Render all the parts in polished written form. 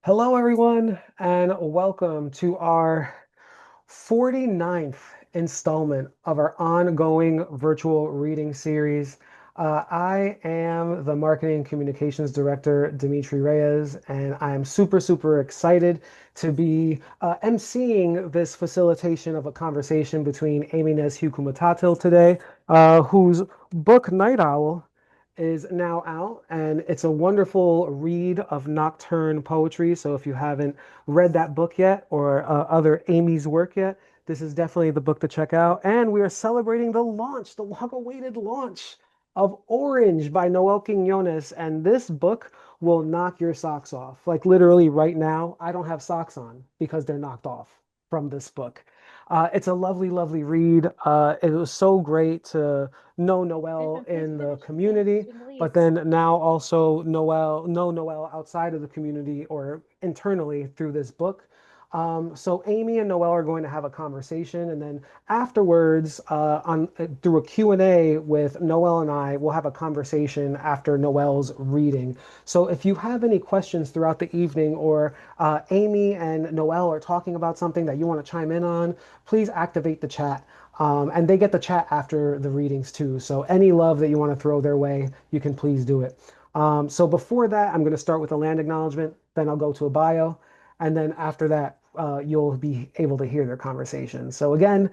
Hello, everyone, and welcome to our 49th installment of our ongoing virtual reading series. I am the Marketing Communications Director, Dimitri Reyes, and I am super, super excited to be emceeing this facilitation of a conversation between Aimee Nezhukumatathil today, whose book, Night Owl, is now out, and it's a wonderful read of nocturne poetry. So if you haven't read that book yet or other Aimee's work yet, this is definitely the book to check out. And we are celebrating the launch, the long-awaited launch of Orange by Noel Quiñones. And this book will knock your socks off. Like literally right now, I don't have socks on because they're knocked off from this book. It's a lovely, lovely read. It was so great to know Noel in the community, but then now also know Noel outside of the community or internally through this book. So Aimee and Noel are going to have a conversation, and then afterwards, through a Q&A with Noel and I, we'll have a conversation after Noel's reading. So if you have any questions throughout the evening, or Aimee and Noel are talking about something that you want to chime in on, please activate the chat. And they get the chat after the readings too. So any love that you want to throw their way, you can please do it. So before that, I'm going to start with a land acknowledgement, then I'll go to a bio, and then after that, you'll be able to hear their conversation. So again,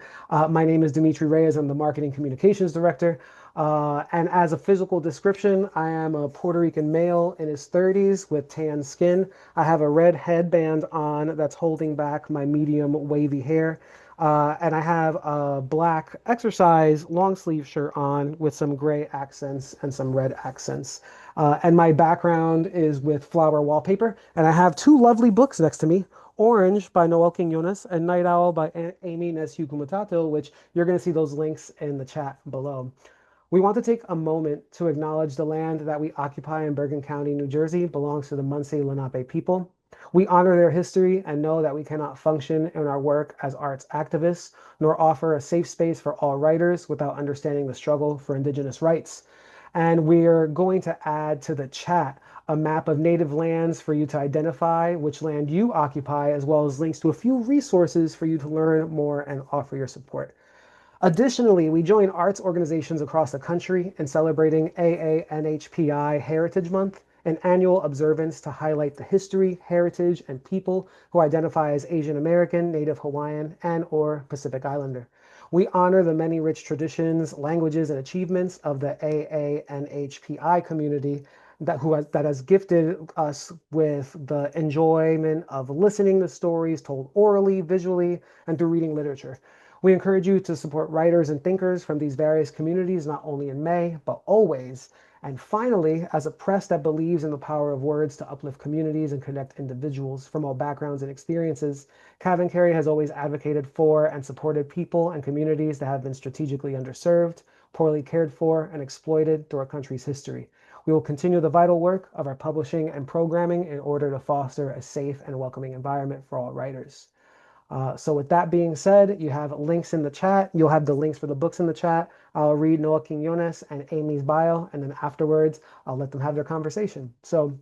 my name is Dimitri Reyes. I'm the Marketing Communications Director. And as a physical description, I am a Puerto Rican male in his 30s with tan skin. I have a red headband on that's holding back my medium wavy hair. And I have a black exercise long sleeve shirt on with some gray accents and some red accents. And my background is with flower wallpaper. And I have two lovely books next to me, Orange by Noel Quiñones and Night Owl by Aimee Nezhukumatathil, which you're going to see those links in the chat below. We want to take a moment to acknowledge the land that we occupy in Bergen County, New Jersey belongs to the Munsee Lenape people. We honor their history and know that we cannot function in our work as arts activists, nor offer a safe space for all writers without understanding the struggle for Indigenous rights. And we're going to add to the chat a map of native lands for you to identify which land you occupy, as well as links to a few resources for you to learn more and offer your support. Additionally, we join arts organizations across the country in celebrating AANHPI Heritage Month, an annual observance to highlight the history, heritage, and people who identify as Asian American, Native Hawaiian, and/or Pacific Islander. We honor the many rich traditions, languages, and achievements of the AANHPI community that has gifted us with the enjoyment of listening to stories told orally, visually, and through reading literature. We encourage you to support writers and thinkers from these various communities, not only in May, but always. And finally, as a press that believes in the power of words to uplift communities and connect individuals from all backgrounds and experiences, CavanKerry has always advocated for and supported people and communities that have been strategically underserved, poorly cared for, and exploited through our country's history. We will continue the vital work of our publishing and programming in order to foster a safe and welcoming environment for all writers. So with that being said, you have links in the chat. You'll have the links for the books in the chat. I'll read Noel Quiñones and Aimee's bio, and then afterwards, I'll let them have their conversation. So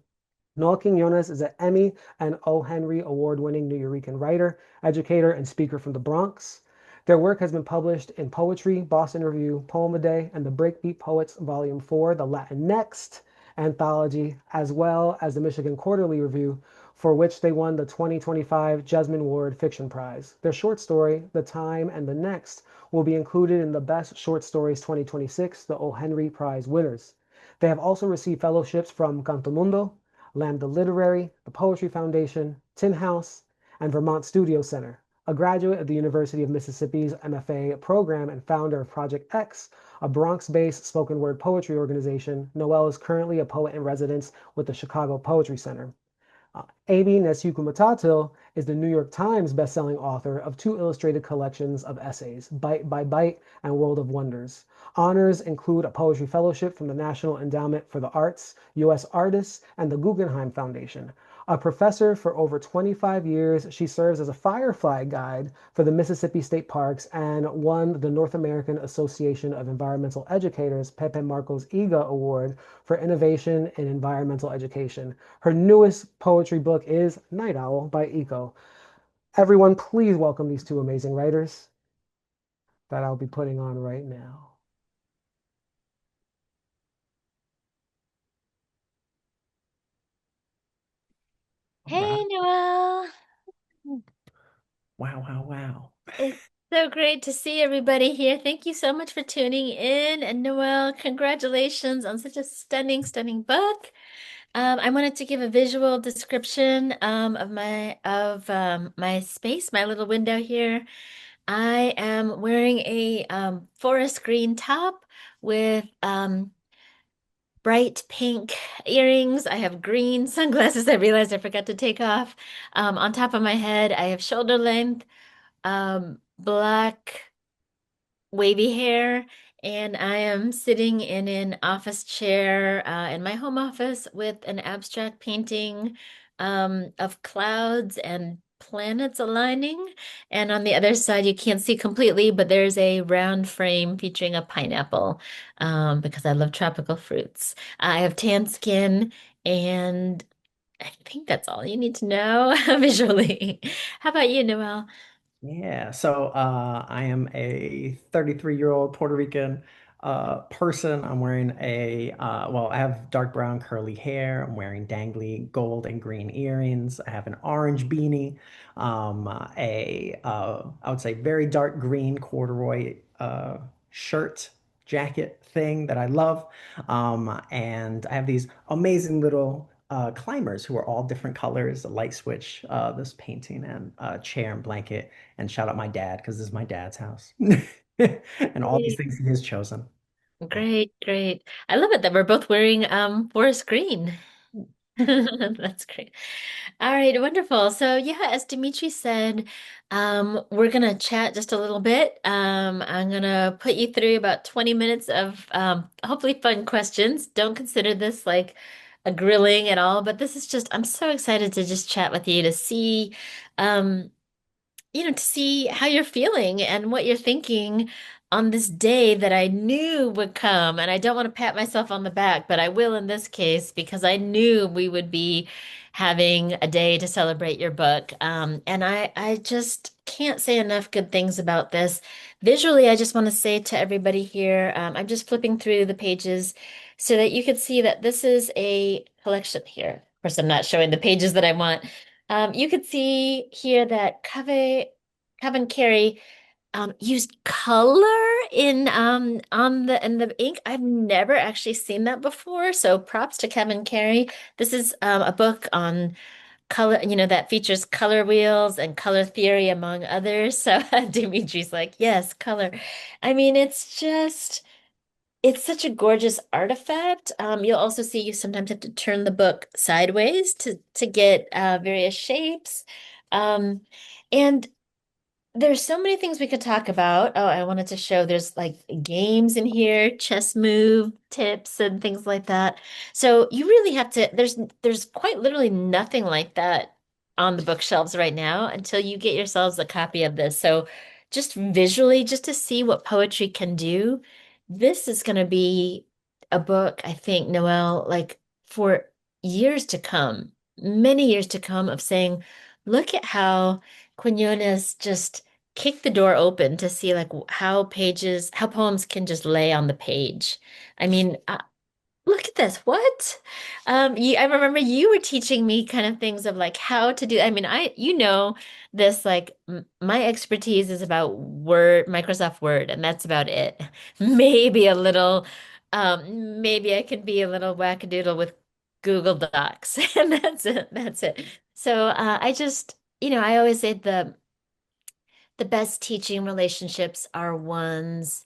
Noel Quiñones is an Emmy and O. Henry Award-winning Nuyorican writer, educator, and speaker from the Bronx. Their work has been published in Poetry, Boston Review, Poem a Day, and the Breakbeat Poets Volume 4, the Latin Next anthology, as well as the Michigan Quarterly Review, for which they won the 2025 Jesmyn Ward Fiction Prize. Their short story, The Time and the Next, will be included in the Best Short Stories 2026, the O. Henry Prize winners. They have also received fellowships from Canto Mundo, Lambda Literary, the Poetry Foundation, Tin House, and Vermont Studio Center. A graduate of the University of Mississippi's MFA program and founder of Project X, a Bronx-based spoken word poetry organization, Noel is currently a poet in residence with the Chicago Poetry Center. Aimee Nezhukumatathil is the New York Times bestselling author of two illustrated collections of essays, Bite by Bite and World of Wonders. Honors include a poetry fellowship from the National Endowment for the Arts, U.S. Artists, and the Guggenheim Foundation. A professor for over 25 years, she serves as a firefly guide for the Mississippi State Parks and won the North American Association of Environmental Educators Pepe Marcos EGA Award for Innovation in Environmental Education. Her newest poetry book is Night Owl by Eco. Everyone, please welcome these two amazing writers that I'll be putting on right now. All right. Hey, Noel. Wow, wow, wow. It's so great to see everybody here. Thank you so much for tuning in. And Noel, congratulations on such a stunning, stunning book. I wanted to give a visual description of my space, my little window here. I am wearing a forest green top with bright pink earrings. I have green sunglasses I realized I forgot to take off. On top of my head, I have shoulder length black wavy hair, and I am sitting in an office chair in my home office with an abstract painting of clouds and planets aligning. And on the other side, you can't see completely, but there's a round frame featuring a pineapple because I love tropical fruits. I have tan skin, and I think that's all you need to know visually. How about you, Noel? Yeah, so I am a 33-year-old Puerto Rican person. I'm wearing well, I have dark brown curly hair. I'm wearing dangly gold and green earrings. I have an orange beanie, I would say very dark green corduroy shirt, jacket thing that I love. And I have these amazing little climbers who are all different colors, a light switch, this painting and chair and blanket. And shout out my dad because this is my dad's house. And all these things he has chosen. Great, great. I love it that we're both wearing forest green. That's great. All right, wonderful. So yeah, as Dimitri said, we're gonna chat just a little bit. I'm gonna put you through about 20 minutes of hopefully fun questions. Don't consider this like a grilling at all, but this is just I'm so excited to just chat with you to see um to see how you're feeling and what you're thinking on this day that I knew would come. And I don't want to pat myself on the back, but I will in this case because I knew we would be having a day to celebrate your book. And I just can't say enough good things about this. Visually, I just want to say to everybody here, I'm just flipping through the pages so that you can see that this is a collection here. Of course, I'm not showing the pages that I want. You could see here that CavanKerry used color in on the in the ink. I've never actually seen that before, so props to CavanKerry. This is a book on color, that features color wheels and color theory among others. So Dimitri's like, yes, color. I mean, it's such a gorgeous artifact. You'll also see you sometimes have to turn the book sideways to get various shapes. Um, and there's so many things we could talk about. Oh, I wanted to show there's like games in here, chess move tips and things like that. So you really have to, there's quite literally nothing like that on the bookshelves right now until you get yourselves a copy of this. So just visually, just to see what poetry can do, this is going to be a book, I think, Noel, like for years to come, many years to come of saying, look at how Quinones just kick the door open to see like how poems can just lay on the page. I mean, look at this. What? I remember you were teaching me kind of things of like how to do. I mean, this like m my expertise is about Word, Microsoft Word, and that's about it. Maybe a little, maybe I can be a little wackadoodle with Google Docs, and that's it. That's it. So I always say the best teaching relationships are ones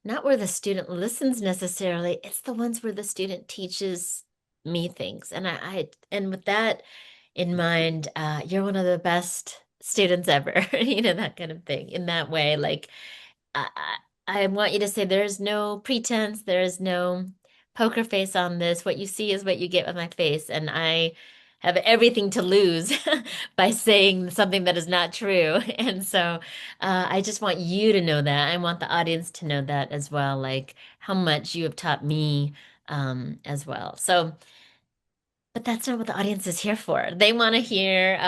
not where the student listens necessarily, it's the ones where the student teaches me things. And with that, in mind, you're one of the best students ever, that kind of thing. In that way, like I, I want you to say there's no pretense, there's no poker face on this. What you see is what you get with my face, and I have everything to lose by saying something that is not true. And so, I just want you to know that. I want the audience to know that as well, like how much you have taught me, as well. So. But that's not what the audience is here for. They want to hear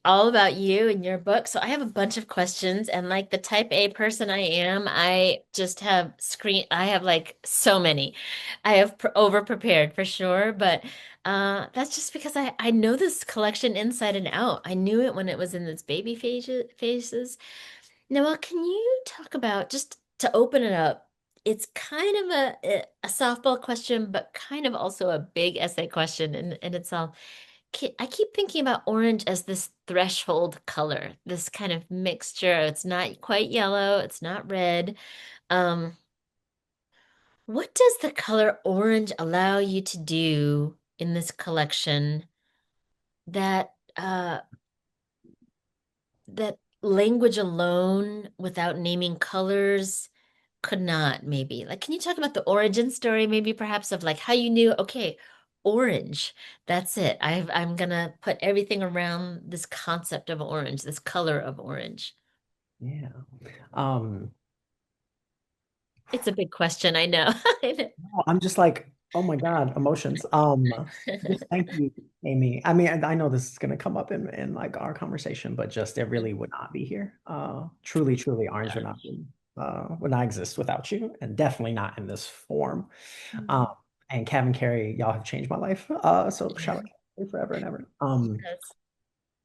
all about you and your book. So I have a bunch of questions, and like the type A person I am, I just have I have like so many. I have over prepared for sure, but that's just because I know this collection inside and out. I knew it when it was in its baby phases. Noel, can you talk about, just to open it up? It's kind of a softball question, but kind of also a big essay question in itself. I keep thinking about orange as this threshold color, this kind of mixture. It's not quite yellow, it's not red. Um, what does the color orange allow you to do in this collection that that language alone, without naming colors, could not, maybe? Like, can you talk about the origin story, maybe perhaps of like how you knew, okay, orange, that's it. I'm gonna put everything around this concept of orange, this color of orange. Yeah. Um, It's a big question, I know. I know. no, I'm just like, oh my God, emotions. Just thank you, Amy. I mean, I know this is gonna come up in like our conversation, but just it really would not be here. Truly, truly, Orange would not exist without you, and definitely not in this form. Um, and CavanKerry, y'all have changed my life. So shout out CavanKerry forever and ever. Yes.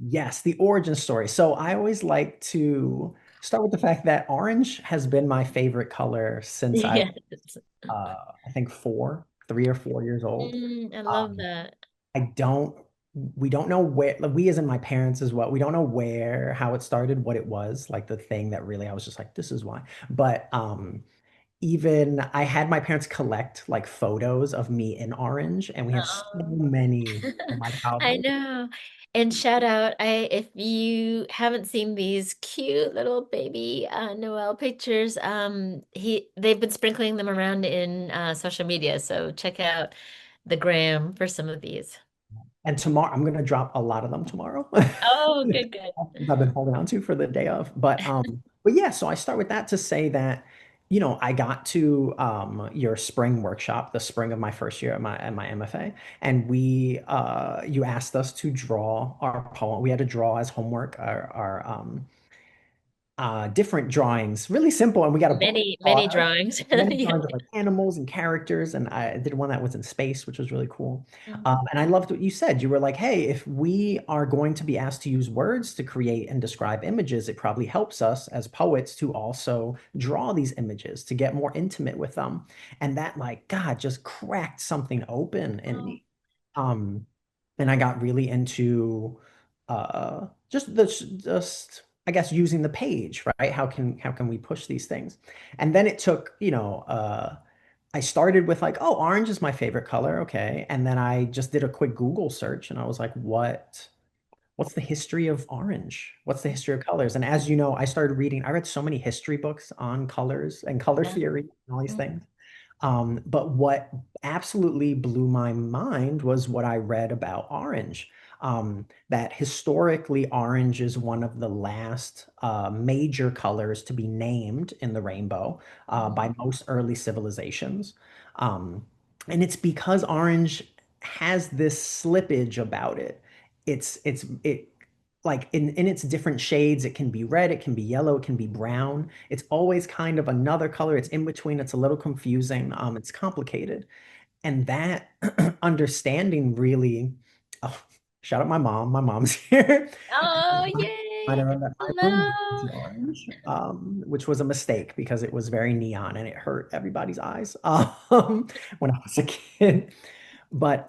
Yes, the origin story. So I always like to start with the fact that orange has been my favorite color since Yes. I think 3 or 4 years old. I love Um, that. I don't, we don't know where, like, we as in my parents as well, we don't know where, how it started, what it was, like the thing that really I was just like, this is why. But even I had my parents collect like photos of me in orange, and we have so Oh. many from my I childhood. know. And shout out, if you haven't seen these cute little baby Noel pictures, they've been sprinkling them around in social media. So check out the gram for some of these. And tomorrow, I'm gonna drop a lot of them tomorrow. Oh, good, good. I've been holding on to for the day of. But yeah, so I start with that to say that, I got to your spring workshop, the spring of my first year at my MFA, and you asked us to draw our poem. We had to draw as homework our different drawings, really simple, and we got a book. Many, many drawings. Many Yeah. drawings of like animals and characters, and I did one that was in space, which was really cool. Mhm. And I loved what you said. You were like, "Hey, if we are going to be asked to use words to create and describe images, it probably helps us as poets to also draw these images to get more intimate with them." And that, like, God, just cracked something open in Oh, me. Um, and I got really into just I guess using the page, right? How can we push these things? And then it took, I started with like, oh, orange is my favorite color, okay. And then I just did a quick Google search and I was like, what's the history of orange? What's the history of colors? And as you know, I read so many history books on colors and color yeah. theory and all these Mhm. things. But what absolutely blew my mind was what I read about orange. That historically, orange is one of the last major colors to be named in the rainbow by most early civilizations. Um, and it's because orange has this slippage about it. It like in its different shades, it can be red, it can be yellow, it can be brown. It's always kind of another color. It's in between. It's a little confusing. It's complicated. And that understanding really, oh, shout out my mom. My mom's here. Oh, I yay. know that my room Hello. is orange, which was a mistake because it was very neon and it hurt everybody's eyes when I was a kid. But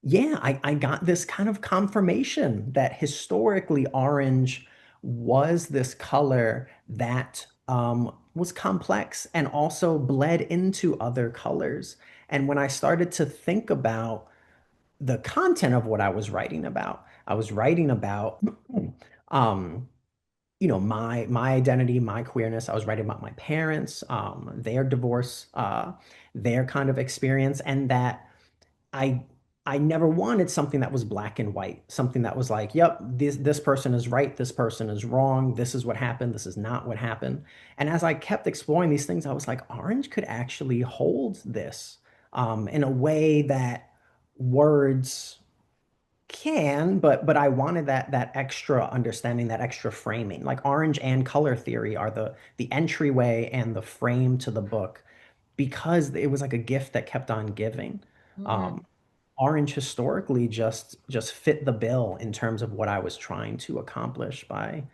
yeah, I got this kind of confirmation that historically orange was this color that was complex and also bled into other colors. And when I started to think about the content of what I was writing about. I was writing about um my identity, my queerness. I was writing about my parents, their divorce, their kind of experience, and that I I never wanted something that was black and white, something that was like, yep, this person is right, this person is wrong, this is what happened, this is not what happened. And as I kept exploring these things, I was like, Orange could actually hold this in a way that words can, but I wanted that extra understanding, that extra framing. Like Orange and color theory are the entryway and the frame to the book because it was like a gift that kept on giving. Mhm. Um, Orange historically just fit the bill in terms of what I was trying to accomplish by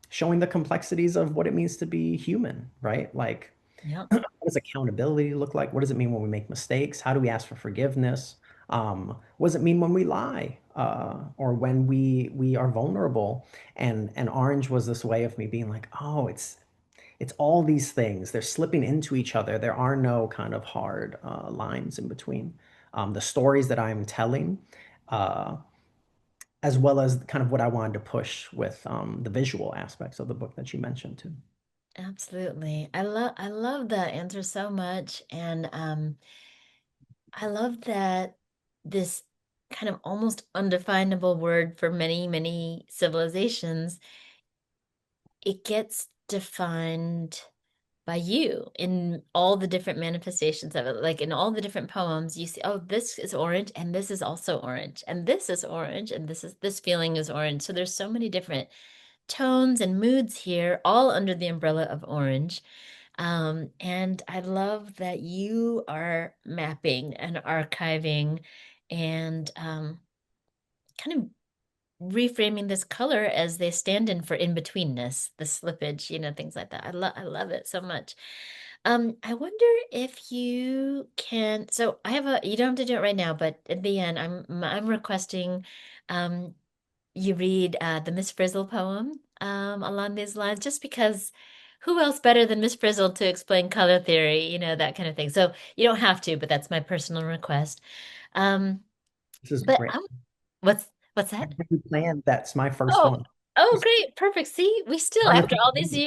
showing the complexities of what it means to be human, right? Like Yep. what does accountability look like? What does it mean when we make mistakes? How do we ask for forgiveness? What does it mean when we lie or when we are vulnerable? And Orange was this way of me being like, oh, it's all these things. They're slipping into each other. There are no kind of hard lines in between. The stories that I'm telling, uh, as well as kind of what I wanted to push with the visual aspects of the book that you mentioned too. Absolutely. I love that answer so much. And I love that this kind of almost undefinable word for many, many civilizations, it gets defined by you in all the different manifestations of it. Like in all the different poems, you see, oh, this is orange, and this is also orange, and this is orange, and this feeling is orange. So there's so many different tones and moods here, all under the umbrella of orange. And I love that you are mapping and archiving and kind of reframing this color as they stand in for in-betweenness, the slippage, things like that. I love it so much. I wonder if you can, so you don't have to do it right now, but at the end, I'm requesting um you read the Miss Frizzle poem along these lines, just because who else better than Miss Frizzle to explain color theory, that kind of thing. So you don't have to, but that's my personal request. Um, This is but great. what's I that? already planned. That's my first Oh, one. oh, Just great, perfect. See, we still, trying to think of one.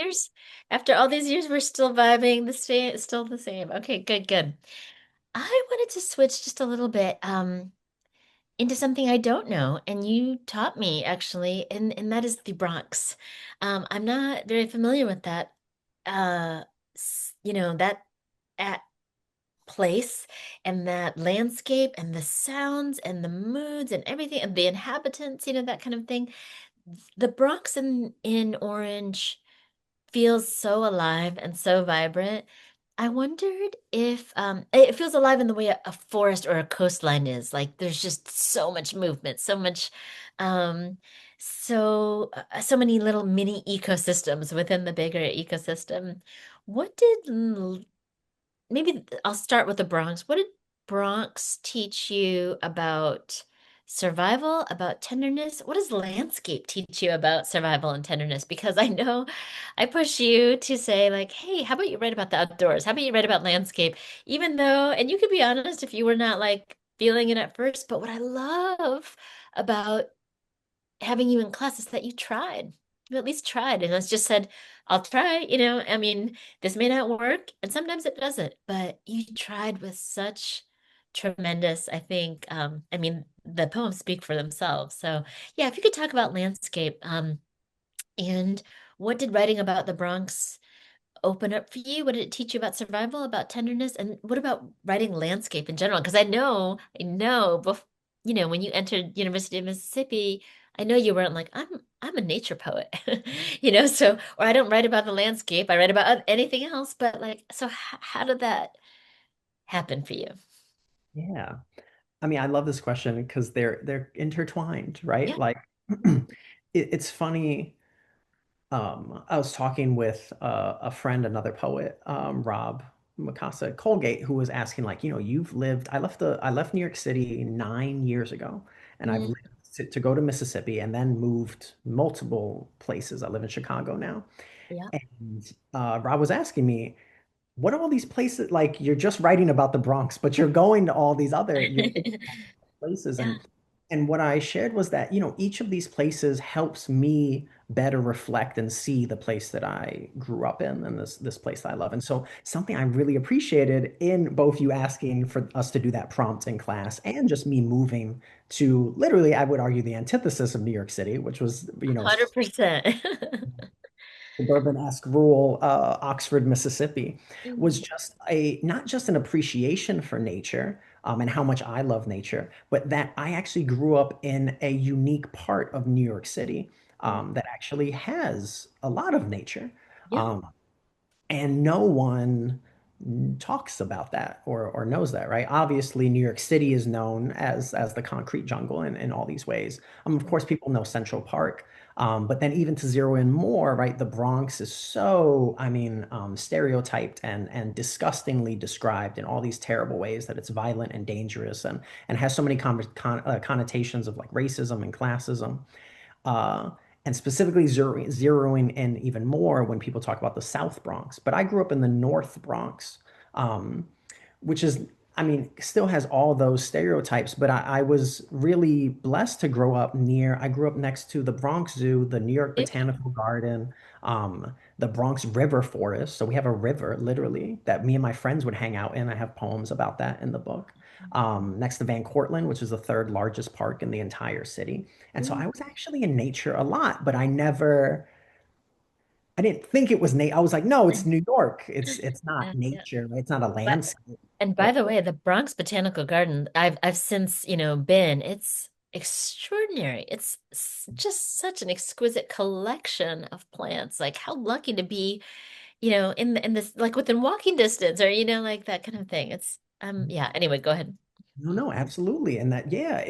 after all these years, we're still vibing the same, still the same. Okay, good, good. I wanted to switch just a little bit. Into something I don't know, and you taught me actually, and that is the Bronx. I'm not very familiar with that. That at place and that landscape and the sounds and the moods and everything and the inhabitants, that kind of thing. The Bronx in Orange feels so alive and so vibrant. I wondered if it feels alive in the way a forest or a coastline is. Like there's just so much movement, um so many little mini ecosystems within the bigger ecosystem. What did Maybe I'll start with the Bronx. What did Bronx teach you about survival, about tenderness? What does landscape teach you about survival and tenderness? Because I know I push you to say, like, hey, how about you write about the outdoors? How about you write about landscape? Even though, and you could be honest if you were not like feeling it at first, but what I love about having you in class is that you tried. You at least tried and it's just said, I'll try, I mean, this may not work and sometimes it doesn't, but you tried with such tremendous, I think, I mean, the poems speak for themselves. So yeah, if you could talk about landscape, and what did writing about the Bronx open up for you? What did it teach you about survival, about tenderness, and what about writing landscape in general? Because I know, when you entered University of Mississippi, I know you weren't like, I'm a nature poet, so, or I don't write about the landscape, I write about anything else, but like, so how did that happen for you? Yeah. I mean, I love this question because they're intertwined, right? Yeah. Like it's funny. I was talking with a friend, another poet, Rob Mikasa at Colgate, who was asking, like, you've lived. I left New York City 9 years ago, and I've Mm, lived to go to Mississippi, and then moved multiple places. I live in Chicago now, yeah. and Rob was asking me, what are all these places? Like, you're just writing about the Bronx, but you're going to all these other. You're places. Yeah, And what I shared was that, each of these places helps me better reflect and see the place that I grew up in and this place that I love. And so something I really appreciated in both you asking for us to do that prompt in class and just me moving to literally, I would argue, the antithesis of New York City, which was, 100%. suburban-esque rural Oxford, Mississippi, was Mhm. just a not just an appreciation for nature and how much I love nature, but that I actually grew up in a unique part of New York City that actually has a lot of nature. Yeah. Um, and no one talks about that or knows that, right? Obviously, New York City is known as the concrete jungle in all these ways. Of course, people know Central Park, but then even to zero in more, right? The Bronx is so, I mean, stereotyped and disgustingly described in all these terrible ways that it's violent and dangerous and has so many connotations of like racism and classism uh, and specifically zeroing in even more when people talk about the South Bronx. But I grew up in the North Bronx, um, which is, I mean, still has all those stereotypes. But I was really blessed to grow up near. I grew up next to the Bronx Zoo, the New York Yeah. Botanical Garden, the Bronx River Forest. So we have a river, literally, that me and my friends would hang out in. I have poems about that in the book. Next to Van Cortlandt, which is the third largest park in the entire city. And so Mm. I was actually in nature a lot, but I didn't think it was I was like, no, it's New York. It's not Yeah. nature, right? It's not a But landscape. and by But the way, the Bronx Botanical Garden, I've since, been. It's extraordinary. It's just such an exquisite collection of plants. Like how lucky to be, in this like within walking distance or like that kind of thing. It's yeah, anyway, go ahead. no, absolutely. And that, yeah,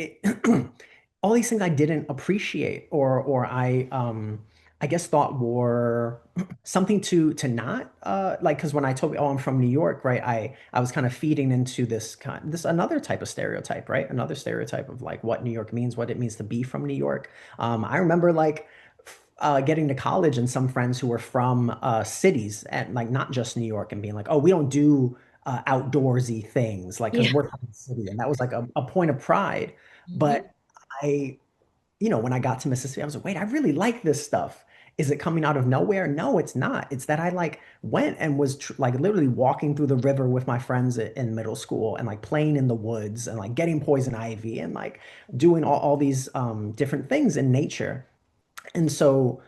all these things I didn't appreciate or I guess thought were something to not like because when I told you, oh, I'm from New York, right? I was kind of feeding into this another type of stereotype, right? Another stereotype of like what New York means, what it means to be from New York. I remember like getting to college and some friends who were from cities and like not just New York and being like, oh, we don't do outdoorsy things, like because Yeah. we're from the city, and that was like a point of pride. Mhm. But I, when I got to Mississippi, I was like, wait, I really like this stuff. Is it coming out of nowhere? No, it's not. It's that I like went and was like literally walking through the river with my friends in middle school and like playing in the woods and like getting poison ivy and like doing all these different things in nature. And so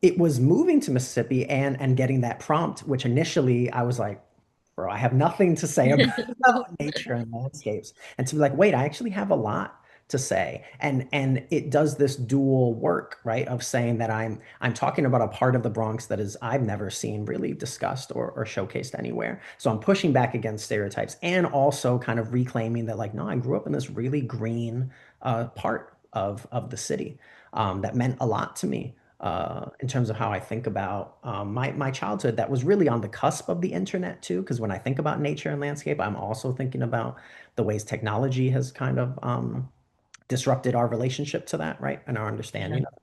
it was moving to Mississippi and getting that prompt, which initially I was like, bro, I have nothing to say about nature and landscapes. And to be like, wait, I actually have a lot to say. And it does this dual work, right? Of saying that I'm talking about a part of the Bronx that is I've never seen really discussed or showcased anywhere. So I'm pushing back against stereotypes and also kind of reclaiming that like, no, I grew up in this really green part of the city that meant a lot to me in terms of how I think about my childhood that was really on the cusp of the internet too. Because when I think about nature and landscape, I'm also thinking about the ways technology has kind of disrupted our relationship to that, right? And our Yeah. understanding of it.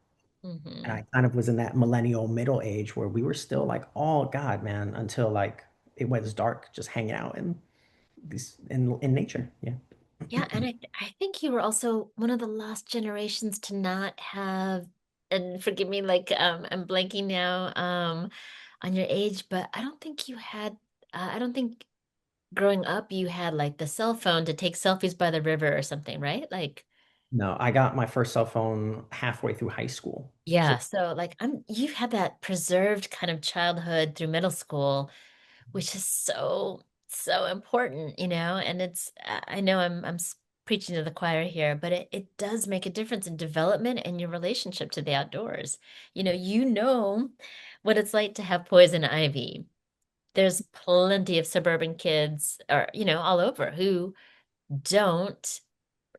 And Hmm. I kind of was in that millennial middle age where we were still like, oh God, man, until like it was dark, just hanging out in these in nature. Yeah. Yeah, and I think you were also one of the last generations to not have, and forgive me, like I'm blanking now on your age, but I don't think you had I don't think growing up you had like the cell phone to take selfies by the river or something, right? Like No, I got my first cell phone halfway through high school. yeah, So so like you've had that preserved kind of childhood through middle school, which is so important, and I know I'm preaching to the choir here, but it does make a difference in development and your relationship to the outdoors. You know what it's like to have poison ivy. There's plenty of suburban kids or all over who don't,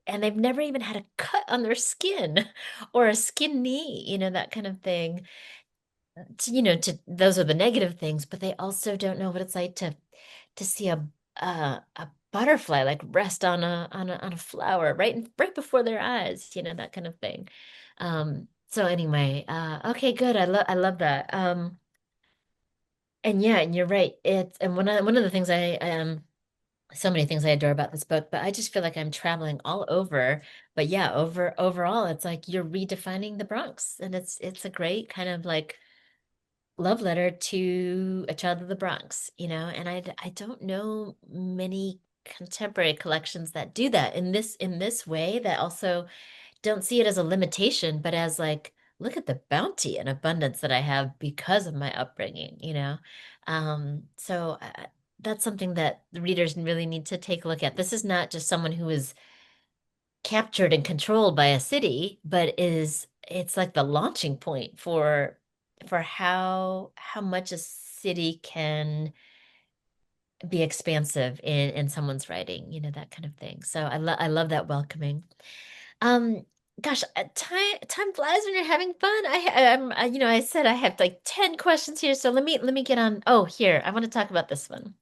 and they've never even had a cut on their skin or a skin knee, that kind of thing. To those are the negative things, but they also don't know what it's like to see a butterfly like rest on a flower right before their eyes, that kind of thing. So anyway, okay, good. I love that. And yeah, and you're right. It's and one of the things I so many things I adore about this book, but I just feel like I'm traveling all over. But yeah, overall, it's like you're redefining the Bronx, and it's a great kind of like love letter to a child of the Bronx, and I don't know many contemporary collections that do that in this way that also don't see it as a limitation, but as like, look at the bounty and abundance that I have because of my upbringing, So that's something that the readers really need to take a look at. This is not just someone who is captured and controlled by a city, but it's like the launching point for how much a city can be expansive in someone's writing, that kind of thing. So I love that welcoming. Um, gosh, time flies when you're having fun. I said I have like 10 questions here, so let me get on. Oh, here, I want to talk about this one.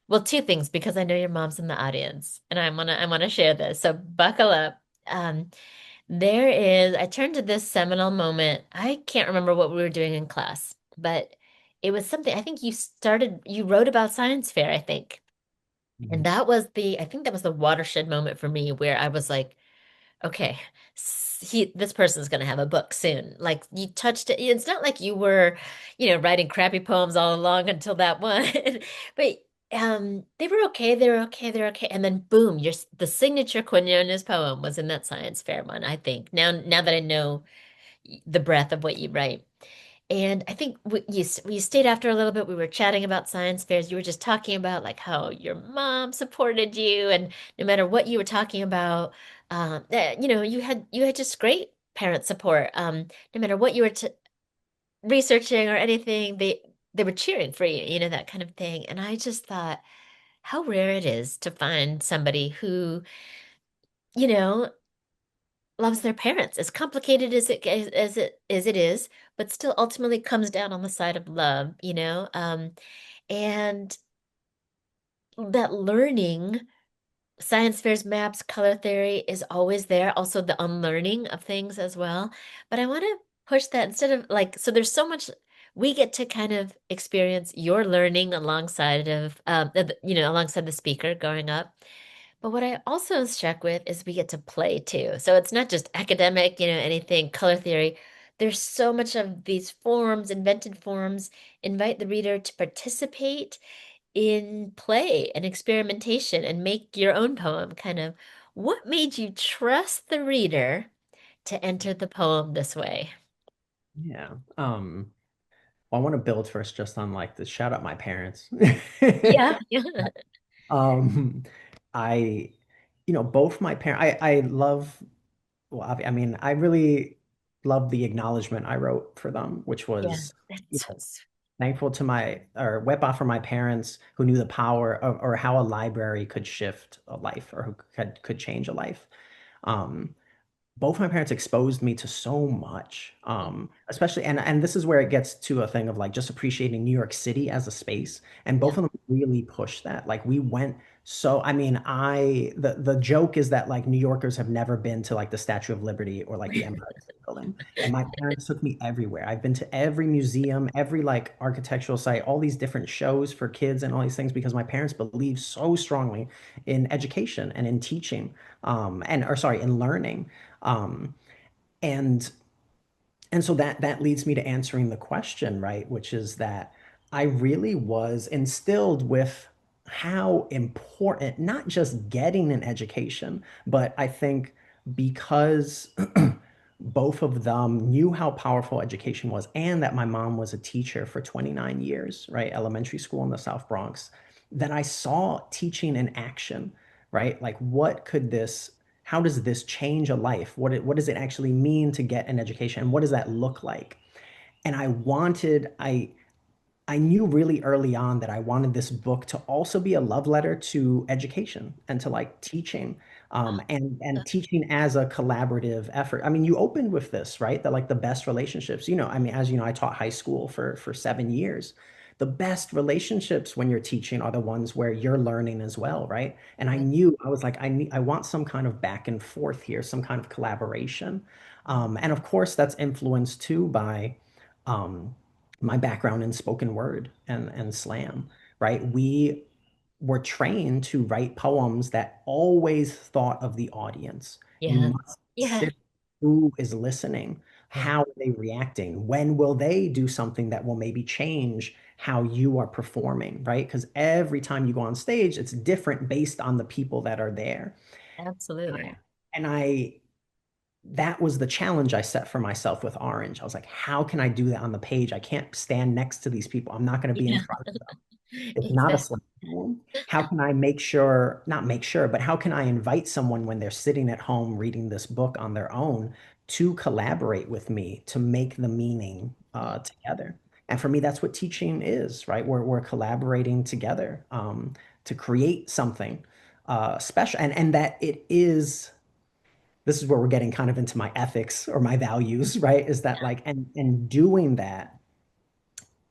Well, two things because I know your mom's in the audience, and I wanna share this. So buckle up. Um, I turned to this seminal moment. I can't remember what we were doing in class, but it was something. I think you wrote about science fair, I think. And Mhm. I think that was the watershed moment for me where I was like, okay, this person's gonna have a book soon. Like you touched it. It's not like you were, writing crappy poems all along until that one, but they were okay. They were okay. They're okay. And then boom, the signature Quinones poem was in that science fair one. I think now that I know the breadth of what you write. And I think we stayed after a little bit. We were chatting about science fairs. You were just talking about like how your mom supported you, and no matter what you were talking about, you had just great parent support. No matter what you were researching or anything, they were cheering for you, that kind of thing. And I just thought how rare it is to find somebody who, you know, loves their parents, as complicated as it is, but still ultimately comes down on the side of love, and that learning, science fairs, maps, color theory is always there. Also the unlearning of things as well. But I want to push that instead of like, so there's so much we get to kind of experience your learning alongside the speaker growing up. But what I also was struck with is we get to play too. So it's not just academic, anything, color theory. There's so much of these forms, invented forms, invite the reader to participate in play and experimentation and make your own poem kind of. What made you trust the reader to enter the poem this way? Yeah. Well, I want to build first just on like the shout out my parents. Yeah, yeah, Um, I, both my parents, I love, well, I mean, I really love the acknowledgement I wrote for them, which yeah. was, you That's so know, thankful to or wet off for my parents who knew the power of, or how a library could shift a life or who could change a life. Um, both my parents exposed me to so much, especially, and this is where it gets to a thing of like just appreciating New York City as a space, and yeah. both of them really pushed that. Like we went, so I mean, the joke is that like New Yorkers have never been to like the Statue of Liberty or like the Empire State Building, and my parents took me everywhere. I've been to every museum, every like architectural site, all these different shows for kids and all these things because my parents believe so strongly in education and in teaching, in learning. Um, and and so that leads me to answering the question, right? Which is that I really was instilled with how important not just getting an education, but I think because both of them knew how powerful education was and that my mom was a teacher for 29 years, right? Elementary school in the South Bronx, that I saw teaching in action, right? Like how does this change a life? What does it actually mean to get an education? And what does that look like? And I knew really early on that I wanted this book to also be a love letter to education and to like teaching, and teaching as a collaborative effort. I mean, you opened with this, right? That like the best relationships, I mean, as you know, I taught high school for 7 years. The best relationships when you're teaching are the ones where you're learning as well, right? And I was like, I want some kind of back and forth here, some kind of collaboration. And of course, that's influenced too by um, my background in spoken word and slam, right? were trained to write poems that always thought of the audience. You Yeah. must Yeah. consider who is listening. Yeah. How are they reacting? When will they do something that will maybe change how you are performing, right? Because every time you go on stage, it's different based on the people that are there. And I, Absolutely. and I that was the challenge I set for myself with Orange. I was like, how can I do that on the page? I can't stand next to these people. I'm not going to be in Yeah. front of them. It's not a Exactly. slam poem. How can I make sure, not make sure, but how can I invite someone when they're sitting at home reading this book on their own to collaborate with me to make the meaning together? And for me, that's what teaching is, right? We're collaborating together to create something special, and that it is this is where we're getting kind of into my ethics or my values, right? Is that like and doing that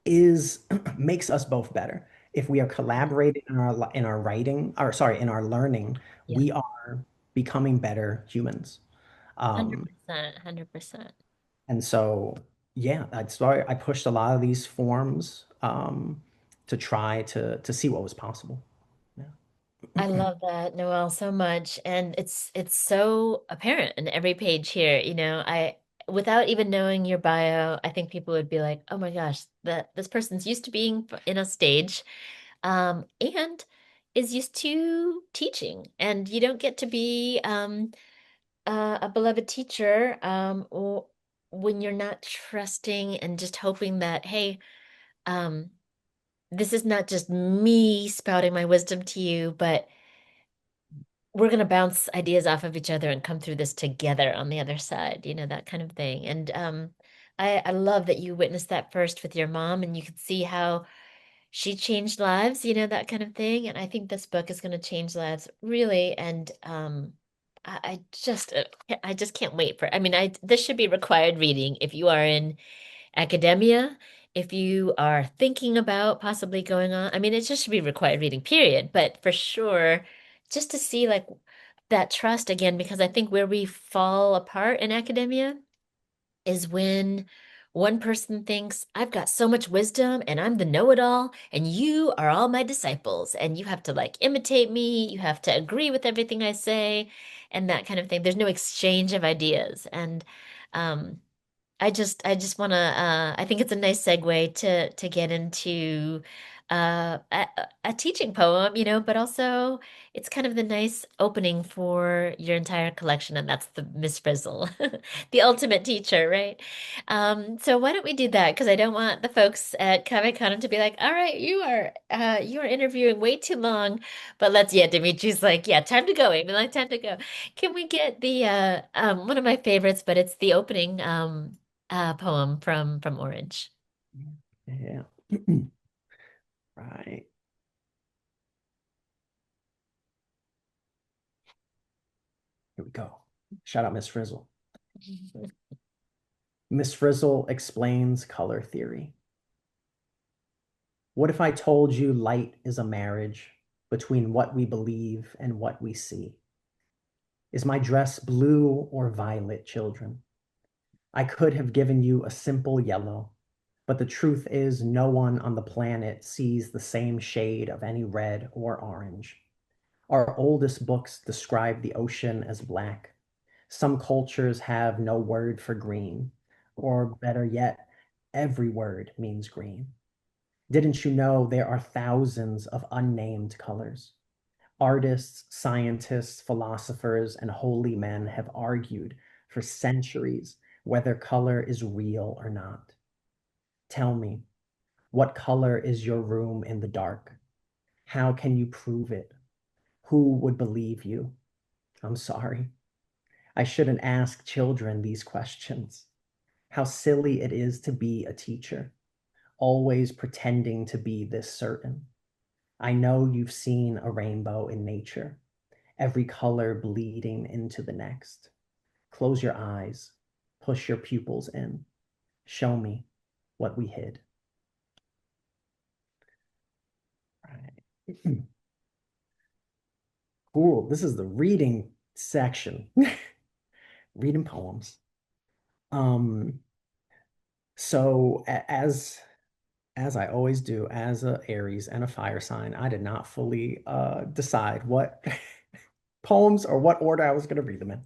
is makes us both better. If we are collaborating in our writing, or sorry, in our learning, Yeah. we are becoming better humans. Um, 100%. 100%. and so yeah, that's why I pushed a lot of these forms to try to see what was possible. I Yeah. love that, Noel, so much. And it's so apparent in every page here. I without even knowing your bio, I think people would be like, oh my gosh, that this person's used to being in a stage, and is used to teaching. And you don't get to be a beloved teacher or when you're not trusting and just hoping that, hey, um, this is not just me spouting my wisdom to you, but we're going to bounce ideas off of each other and come through this together on the other side, that kind of thing. And I love that you witnessed that first with your mom and you could see how she changed lives, that kind of thing. And I think this book is going to change lives really. And I just can't wait for, I mean, this should be required reading if you are in academia, if you are thinking about possibly going on. I mean, it just should be required reading, period. But for sure, just to see like that trust again, because I think where we fall apart in academia is when one person thinks, I've got so much wisdom and I'm the know-it-all, and you are all my disciples, and you have to like imitate me, you have to agree with everything I say, and that kind of thing. There's no exchange of ideas. And um, I just want to I think it's a nice segue to get into a teaching poem, but also it's kind of the nice opening for your entire collection, and that's the Miss Frizzle, the ultimate teacher, right? So why don't we do that? Because I don't want the folks at CavanKerry to be like, all right, you are interviewing way too long, but Dimitri's like, yeah, time to go, Amy, like time to go. Can we get the one of my favorites, but it's the opening poem from Orange. Yeah. Right. Here we go. Shout out Miss Frizzle. Miss Frizzle explains color theory. What if I told you light is a marriage between what we believe and what we see? Is my dress blue or violet, children? I could have given you a simple yellow, but the truth is no one on the planet sees the same shade of any red or orange. Our oldest books describe the ocean as black. Some cultures have no word for green, or better yet, every word means green. Didn't you know there are thousands of unnamed colors? Artists, scientists, philosophers, and holy men have argued for centuries whether color is real or not. Tell me, what color is your room in the dark? How can you prove it? Who would believe you? I'm sorry. I shouldn't ask children these questions. How silly it is to be a teacher, always pretending to be this certain. I know you've seen a rainbow in nature, every color bleeding into the next. Close your eyes, push your pupils in. Show me what we hid. Right. Cool. This is the reading section. Reading poems. Um, so as as I always do, as a Aries and a fire sign, I did not fully decide what poems or what order I was going to read them in.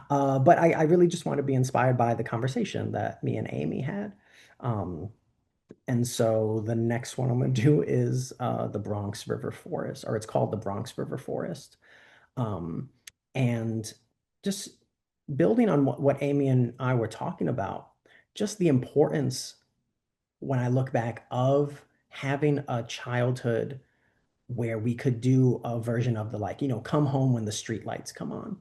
But I really just want to be inspired by the conversation that me and Aimee had. Um, and so the next one I'm going to do is the Bronx River Forest, or it's called the Bronx River Forest. Um, and just building on what Aimee and I were talking about, just the importance when I look back of having a childhood where we could do a version of the like, come home when the street lights come on.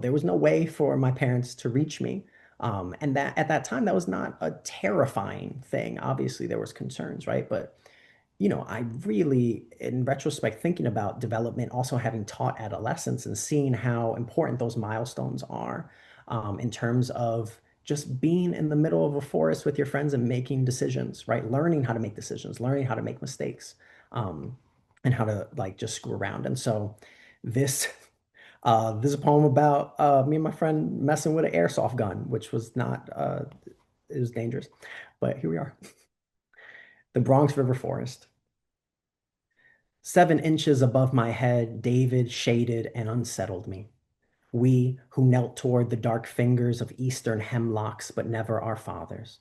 There was no way for my parents to reach me. And that at that time, that was not a terrifying thing. Obviously, there was concerns, right? But I really, in retrospect, thinking about development, also having taught adolescents and seeing how important those milestones are in terms of just being in the middle of a forest with your friends and making decisions, right? Learning how to make decisions, learning how to make mistakes, um, and how to like just screw around. And so this this is a poem about me and my friend messing with an airsoft gun, which was not it was dangerous, but here we are. The Bronx River Forest. 7 inches above my head, David shaded and unsettled me. We who knelt toward the dark fingers of eastern hemlocks, but never our fathers.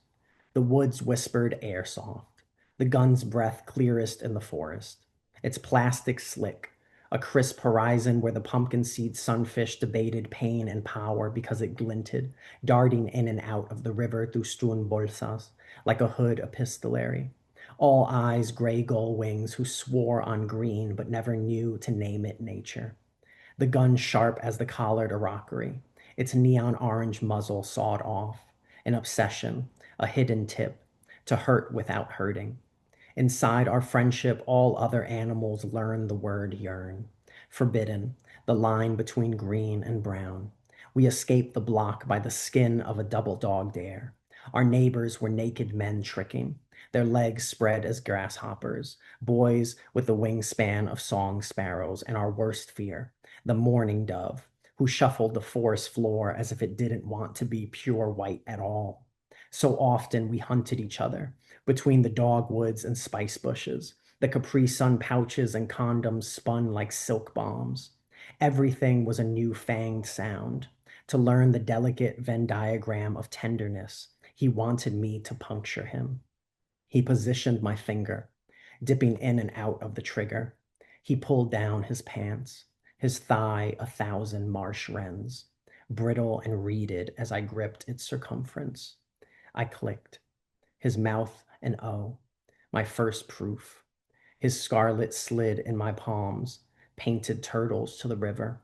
The woods whispered air soft, the gun's breath clearest in the forest. Its plastic slick, a crisp horizon where the pumpkin seed sunfish debated pain and power because it glinted, darting in and out of the river through strewn bolsas, like a hood epistolary. All eyes gray gull wings who swore on green but never knew to name it nature. The gun sharp as the collared rockery, its neon orange muzzle sawed off, an obsession, a hidden tip, to hurt without hurting. Inside our friendship, all other animals learn the word yearn. Forbidden, the line between green and brown. We escaped the block by the skin of a double dog dare. Our neighbors were naked men tricking, their legs spread as grasshoppers, boys with the wingspan of song sparrows, and our worst fear, the mourning dove, who shuffled the forest floor as if it didn't want to be pure white at all. So often we hunted each other between the dogwoods and spice bushes, the Capri Sun pouches and condoms spun like silk bombs. Everything was a new fanged sound. To learn the delicate Venn diagram of tenderness, he wanted me to puncture him. He positioned my finger, dipping in and out of the trigger. He pulled down his pants, his thigh 1,000 marsh wrens, brittle and reeded as I gripped its circumference. I clicked, his mouth an O, my first proof. His scarlet slid in my palms, painted turtles to the river,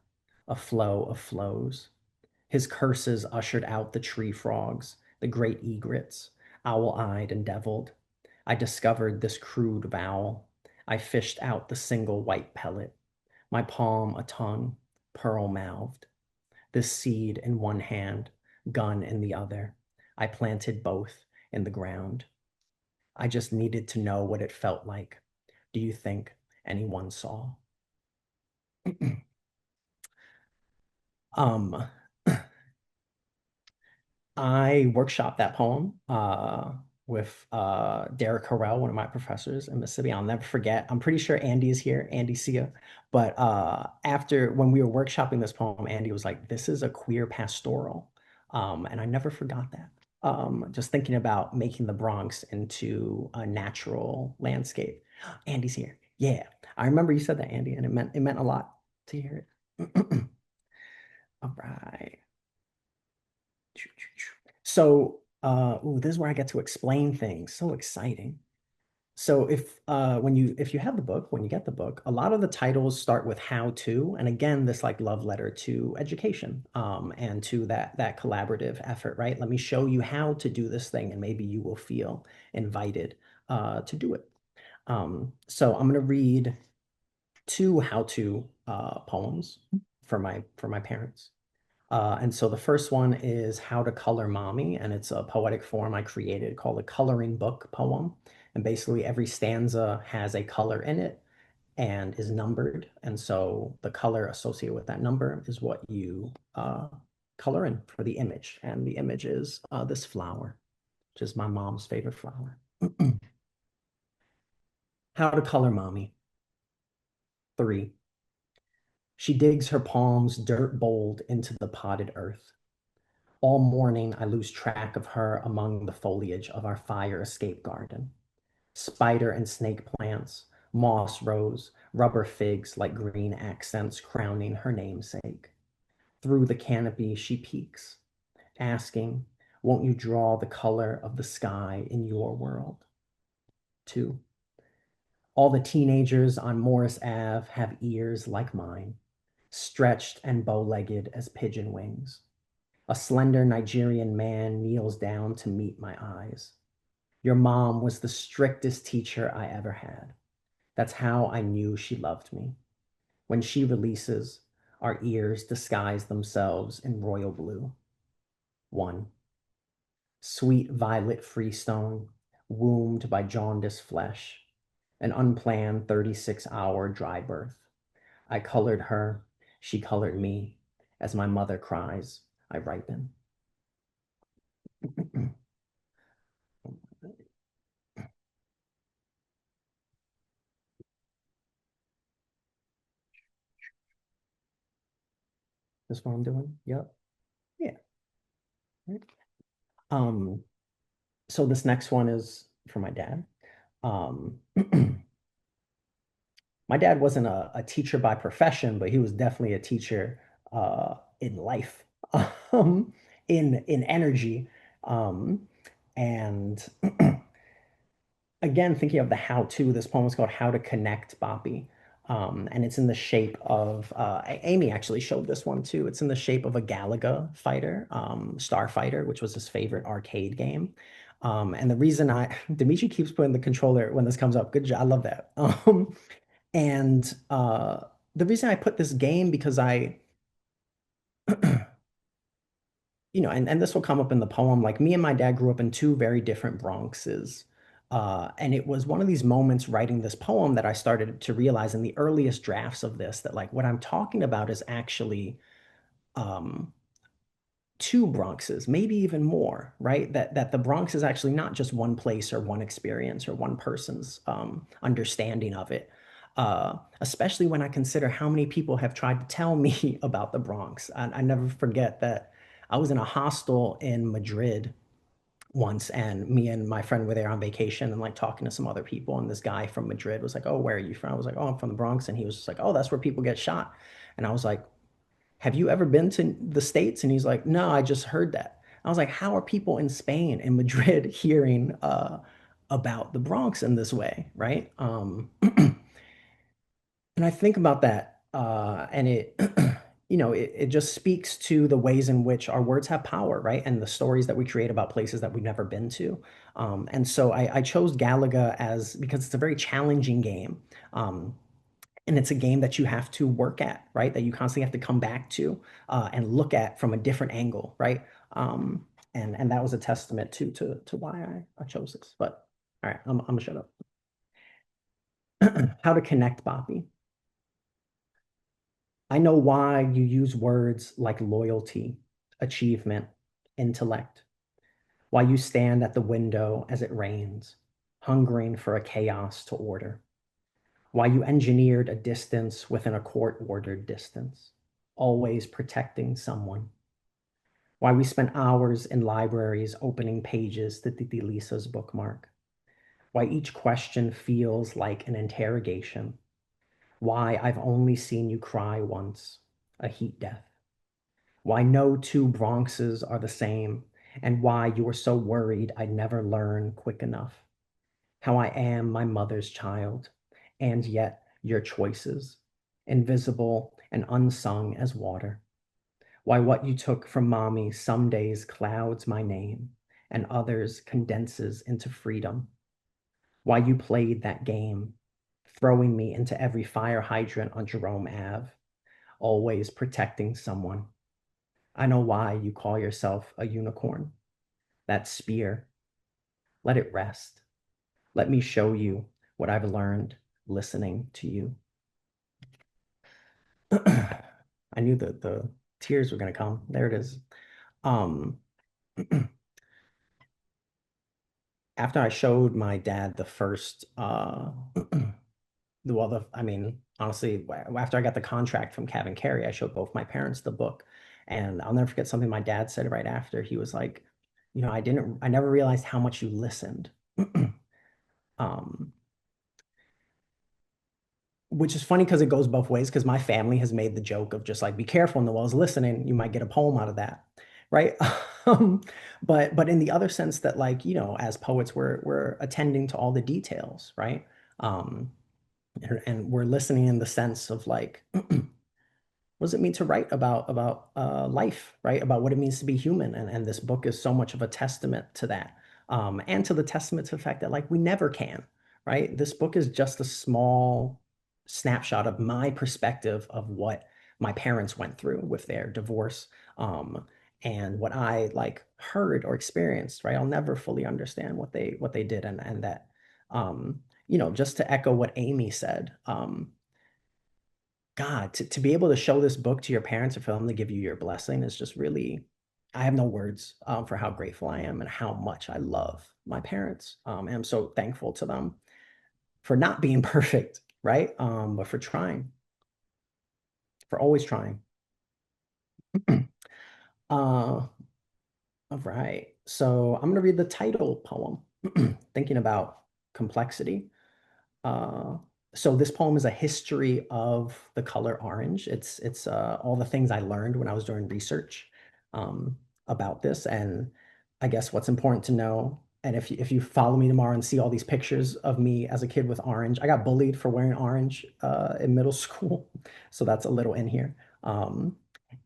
a flow of flows. His curses ushered out the tree frogs, the great egrets, owl-eyed and deviled. I discovered this crude vowel. I fished out the single white pellet, my palm a tongue, pearl-mouthed. This seed in one hand, gun in the other. I planted both in the ground. I just needed to know what it felt like. Do you think anyone saw? um, I workshopped that poem with Derek Harrell, one of my professors in Mississippi. I'll never forget. I'm pretty sure Andy is here, Andy Sia. But after when we were workshopping this poem, Andy was like, "This is a queer pastoral," and I never forgot that. Just thinking about making the Bronx into a natural landscape. Andy's here. Yeah, I remember you said that, Andy, and it meant a lot to hear it. All right. So, ooh, this is where I get to explain things. So exciting. So if you have the book, when you get the book, a lot of the titles start with how to, and again, this like love letter to education, and to that collaborative effort, right? Let me show you how to do this thing, and maybe you will feel invited to do it. So I'm gonna read two how-to poems for my parents. And so the first one is How to Color Mommy, and it's a poetic form I created called a coloring book poem. And basically, every stanza has a color in it and is numbered. And so the color associated with that number is what you color in for the image. And the image is this flower, which is my mom's favorite flower. How to color mommy. 3. She digs her palms dirt bold into the potted earth. All morning, I lose track of her among the foliage of our fire escape garden. Spider and snake plants, moss rose, rubber figs like green accents crowning her namesake. Through the canopy, she peeks, asking, won't you draw the color of the sky in your world? 2. All the teenagers on Morris Ave have ears like mine, stretched and bow-legged as pigeon wings. A slender Nigerian man kneels down to meet my eyes. Your mom was the strictest teacher I ever had. That's how I knew she loved me. When she releases, our ears disguise themselves in royal blue. 1. Sweet violet freestone, wombed by jaundiced flesh, an unplanned 36-hour dry birth. I colored her, she colored me. As my mother cries, I ripen. This what I'm doing? Yep. Yeah. Right. Um, so this next one is for my dad. Um, my dad wasn't a teacher by profession, but he was definitely a teacher in life, in energy. Um, and again, thinking of the how to, this poem is called How to Connect Boppy. And it's in the shape of, Aimee actually showed this one too. It's in the shape of a Galaga fighter, Starfighter, which was his favorite arcade game. And the reason Dimitri keeps putting the controller when this comes up. Good job. I love that. And the reason I put this game because and this will come up in the poem, like me and my dad grew up in two very different Bronxes. And it was one of these moments writing this poem that I started to realize in the earliest drafts of this that like what I'm talking about is actually um, two Bronxes, maybe even more, right? That the Bronx is actually not just one place or one experience or one person's understanding of it. Especially when I consider how many people have tried to tell me about the Bronx. I never forget that I was in a hostel in Madrid once, and me and my friend were there on vacation and like talking to some other people. And this guy from Madrid was like, "Oh, where are you from?" I was like, "Oh, I'm from the Bronx." And he was just like, "Oh, that's where people get shot." And I was like, have you ever been to the States? And he's like, no, I just heard that. I was like, how are people in Spain and Madrid hearing about the Bronx in this way, right? And I think about that, and it just speaks to the ways in which our words have power, right? And the stories that we create about places that we've never been to. And so I chose Galaga as because it's a very challenging game. And it's a game that you have to work at, right? That you constantly have to come back to and look at from a different angle, right? And that was a testament to why I chose this. But all right, I'm gonna shut up. How to connect, Boppy. I know why you use words like loyalty, achievement, intellect. Why you stand at the window as it rains, hungering for a chaos to order. Why you engineered a distance within a court-ordered distance, always protecting someone. Why we spent hours in libraries opening pages to Titi Lisa's bookmark. Why each question feels like an interrogation. Why I've only seen you cry once, a heat death. Why no two Bronxes are the same, and why you were so worried I'd never learn quick enough. How I am my mother's child, and yet your choices, invisible and unsung as water. Why what you took from mommy some days clouds my name, and others condenses into freedom. Why you played that game, throwing me into every fire hydrant on Jerome Ave, always protecting someone. I know why you call yourself a unicorn. That spear, let it rest. Let me show you what I've learned listening to you. I knew that the tears were going to come. There it is. Um, after I showed my dad the first I mean, honestly, after I got the contract from CavanKerry, I showed both my parents the book. And I'll never forget something my dad said right after. He was like, I never realized how much you listened. Um, which is funny because it goes both ways, because my family has made the joke of just like, be careful, Noel's listening, you might get a poem out of that. Right. Um, but in the other sense that, like, as poets, we're attending to all the details, right? Um, and we're listening in the sense of like, what does it mean to write about life, right? About what it means to be human, and this book is so much of a testament to that, and to the testament to the fact that, like, we never can, right? This book is just a small snapshot of my perspective of what my parents went through with their divorce, um, and what I like heard or experienced, right? I'll never fully understand what they did, and that, just to echo what Aimee said. God, to be able to show this book to your parents or for them to give you your blessing is just really, I have no words for how grateful I am and how much I love my parents. And I'm so thankful to them for not being perfect, right? But for trying, for always trying. All right. So I'm going to read the title poem, Thinking About Complexity. Uh, so this poem is a history of the color orange. It's all the things I learned when I was doing research um, about this, and I guess what's important to know. And if you follow me tomorrow and see all these pictures of me as a kid with orange, I got bullied for wearing orange in middle school, so that's a little in here.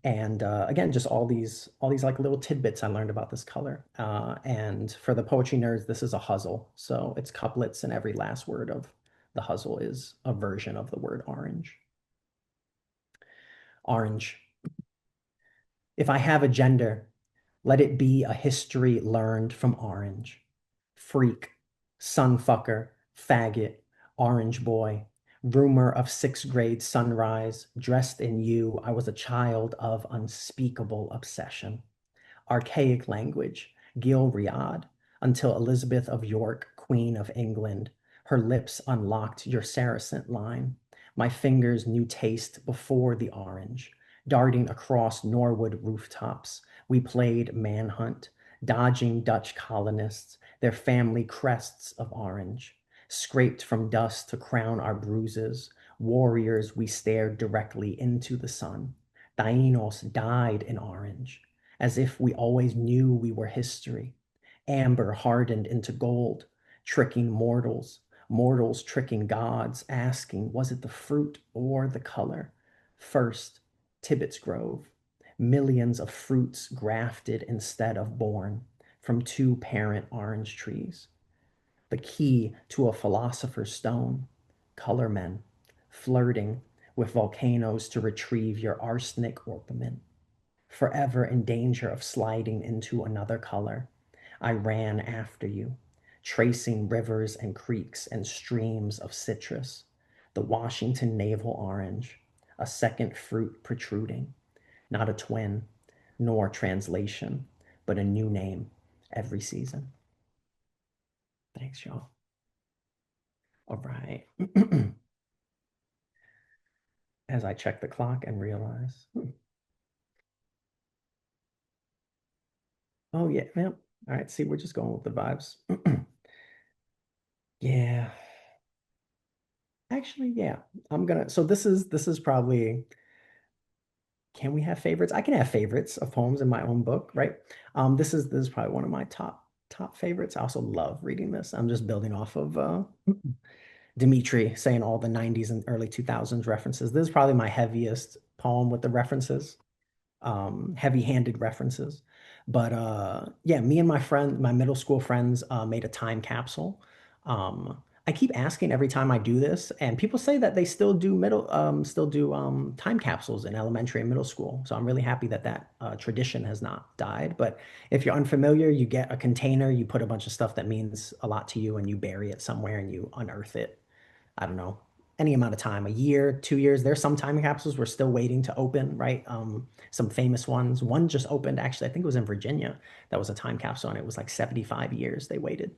And again, just all these like little tidbits I learned about this color. And for the poetry nerds, this is a hustle. So it's couplets, and every last word of the hustle is a version of the word orange. Orange. If I have a gender, let it be a history learned from orange. Freak, sunfucker, faggot, orange boy, rumor of sixth grade sunrise, dressed in you, I was a child of unspeakable obsession. Archaic language, Gil Riad, until Elizabeth of York, Queen of England, her lips unlocked your Saracen line. My fingers knew taste before the orange. Darting across Norwood rooftops, we played manhunt, dodging Dutch colonists, their family crests of orange. Scraped from dust to crown our bruises, warriors, we stared directly into the sun. Taínos died in orange as if we always knew we were history. Amber hardened into gold, tricking mortals, mortals tricking gods, asking, was it the fruit or the color? First, Tibbet's Grove, millions of fruits grafted instead of born from two parent orange trees. The key to a philosopher's stone, color men, flirting with volcanoes to retrieve your arsenic orpiment, forever in danger of sliding into another color. I ran after you, tracing rivers and creeks and streams of citrus, the Washington navel orange, a second fruit protruding, not a twin, nor translation, but a new name every season. Thanks, y'all. All right. As I check the clock and realize, oh, yeah, yeah. All right, see, we're just going with the vibes. Yeah. Actually, yeah. So this is probably, can we have favorites? I can have favorites of poems in my own book, right? This is probably one of my top favorites. I also love reading this. I'm just building off of Dimitri saying all the 90s and early 2000s references. This is probably my heaviest poem with the references, heavy-handed references. But yeah, me and my middle school friends, made a time capsule. I keep asking every time I do this, and people say that they still do time capsules in elementary and middle school. So I'm really happy that tradition has not died. But if you're unfamiliar, you get a container, you put a bunch of stuff that means a lot to you, and you bury it somewhere and you unearth it. I don't know, any amount of time, a year, 2 years. There's some time capsules we're still waiting to open, right? Some famous ones. One just opened, actually, I think it was in Virginia. That was a time capsule, and it was like 75 years they waited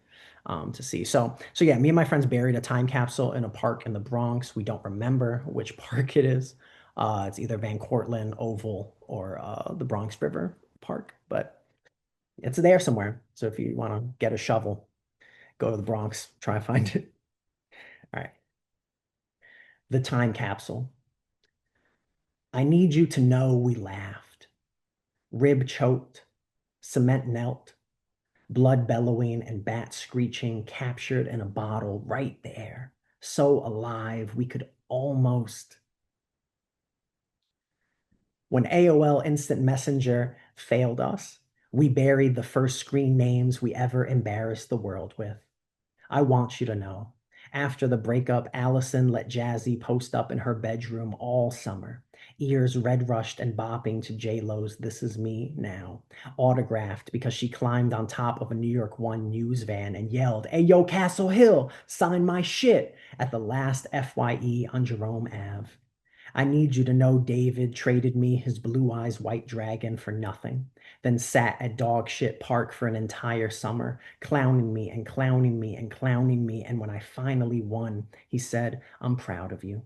to see. So yeah, me and my friends buried a time capsule in a park in the Bronx. We don't remember which park it is. It's either Van Cortlandt Oval or the Bronx River Park, but it's there somewhere. So if you want to get a shovel, go to the Bronx, try and find it. All right. The time capsule. I need you to know we laughed, rib choked, cement knelt, blood bellowing and bat screeching, captured in a bottle right there. So alive, we could almost. When AOL Instant Messenger failed us, we buried the first screen names we ever embarrassed the world with. I want you to know. After the breakup, Allison let Jazzy post up in her bedroom all summer, ears red rushed and bopping to J-Lo's This Is Me Now, autographed because she climbed on top of a New York One news van and yelled, "Hey, yo, Castle Hill, sign my shit," at the last FYE on Jerome Ave. I need you to know David traded me his blue eyes white dragon for nothing, then sat at dog shit park for an entire summer, clowning me and clowning me and clowning me. And when I finally won, he said, "I'm proud of you.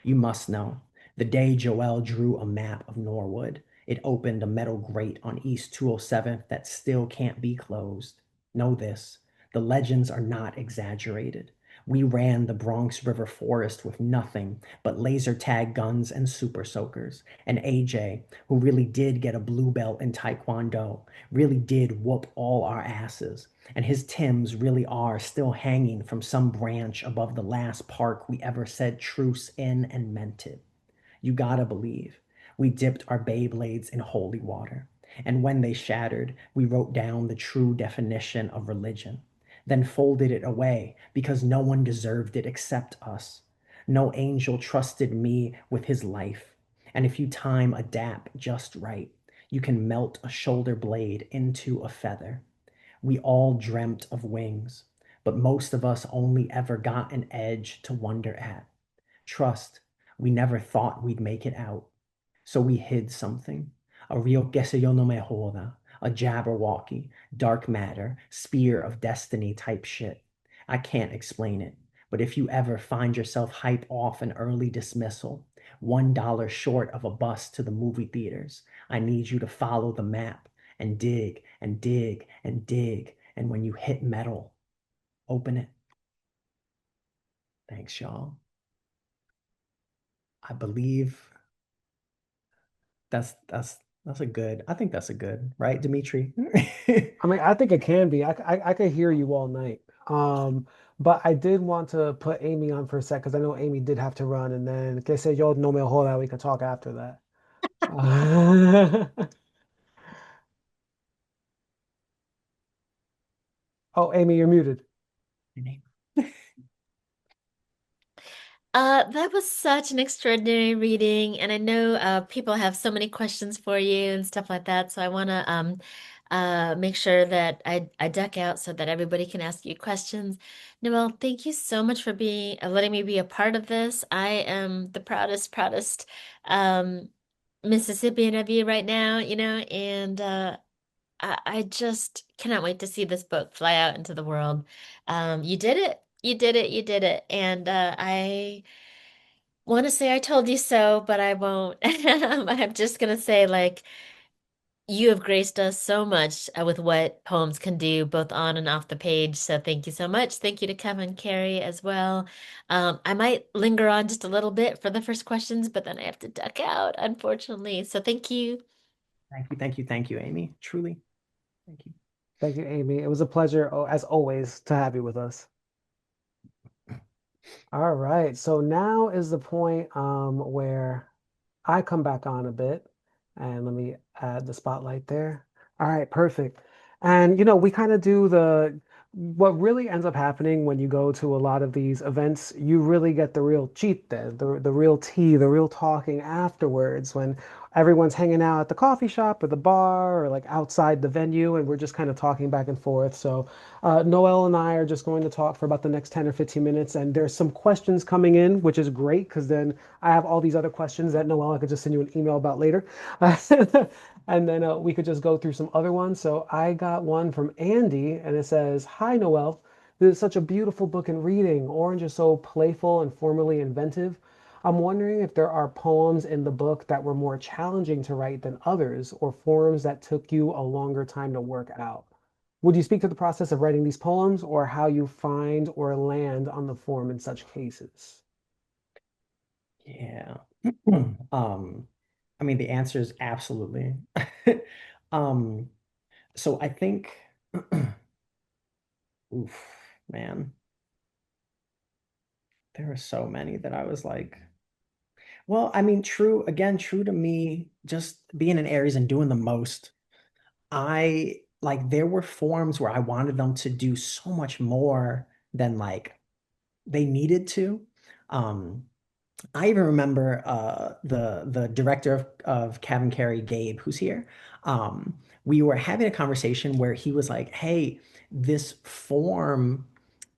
You must know. The day Joelle drew a map of Norwood, it opened a metal grate on East 207th that still can't be closed. Know this, the legends are not exaggerated. We ran the Bronx River Forest with nothing but laser tag guns and super soakers. And AJ, who really did get a blue belt in Taekwondo, really did whoop all our asses. And his Tims really are still hanging from some branch above the last park we ever said truce in and meant it. You gotta believe. We dipped our Beyblades in holy water. And when they shattered, we wrote down the true definition of religion, then folded it away because no one deserved it except us. No angel trusted me with his life. And if you time a dap just right, you can melt a shoulder blade into a feather. We all dreamt of wings, but most of us only ever got an edge to wonder at. Trust, we never thought we'd make it out. So we hid something. A real que se yo no me joda, a Jabberwocky, dark matter, spear of destiny type shit. I can't explain it, but if you ever find yourself hype off an early dismissal, $1 short of a bus to the movie theaters, I need you to follow the map and dig and dig and dig. And when you hit metal, open it. Thanks, y'all. I believe that's a good. I think that's a good, right, Dimitri? I mean, I think it can be. I could hear you all night. But I did want to put Amy on for a sec because I know Amy did have to run, and then que sé yo, no me joda, we can talk after that. Oh, Amy, you're muted. That was such an extraordinary reading, and I know people have so many questions for you and stuff like that. So I want to make sure that I duck out so that everybody can ask you questions. Noel, thank you so much for being letting me be a part of this. I am the proudest um, Mississippian of you right now, and I just cannot wait to see this book fly out into the world. You did it. You did it. You did it. And I want to say I told you so, but I won't. I'm just gonna say like you have graced us so much with what poems can do, both on and off the page. So thank you so much. Thank you to CavanKerry as well. I might linger on just a little bit for the first questions, but then I have to duck out, unfortunately. So thank you. Thank you, Amy. Truly, thank you. Thank you, Amy. It was a pleasure, as always, to have you with us. All right. So now is the point where I come back on a bit, and let me add the spotlight there. All right, perfect. And we kind of do what really ends up happening when you go to a lot of these events, you really get the real cheat there, the real tea, the real talking afterwards when everyone's hanging out at the coffee shop or the bar or like outside the venue, and we're just kind of talking back and forth. So Noel and I are just going to talk for about the next 10 or 15 minutes, and there's some questions coming in, which is great because then I have all these other questions that Noel I could just send you an email about later. And then we could just go through some other ones. So I got one from Andy, and it says, "Hi, Noel. This is such a beautiful book in reading. Orange is so playful and formally inventive. I'm wondering if there are poems in the book that were more challenging to write than others, or forms that took you a longer time to work out. Would you speak to the process of writing these poems, or how you find or land on the form in such cases?" Yeah. Um, I mean, the answer is absolutely. Um, so I think, oof, man, there are so many that I was like, well, I mean, true, again, true to me, just being in Aries and doing the most. I like there were forms where I wanted them to do so much more than like they needed to. Um, I even remember the director of CavanKerry, Gabe, who's here. We were having a conversation where he was like, "Hey, this form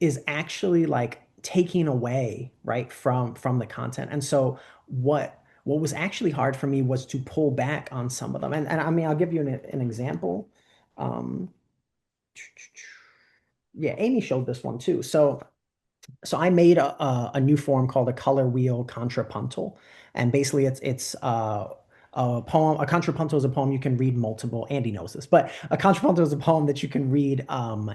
is actually like taking away right from the content." And so what was actually hard for me was to pull back on some of them. And I mean, I'll give you an example. Um, yeah, Amy showed this one too. So I made a new form called a color wheel contrapuntal, and basically it's a poem. A contrapuntal is a poem you can read multiple. Andy knows this, but a contrapuntal is a poem that you can read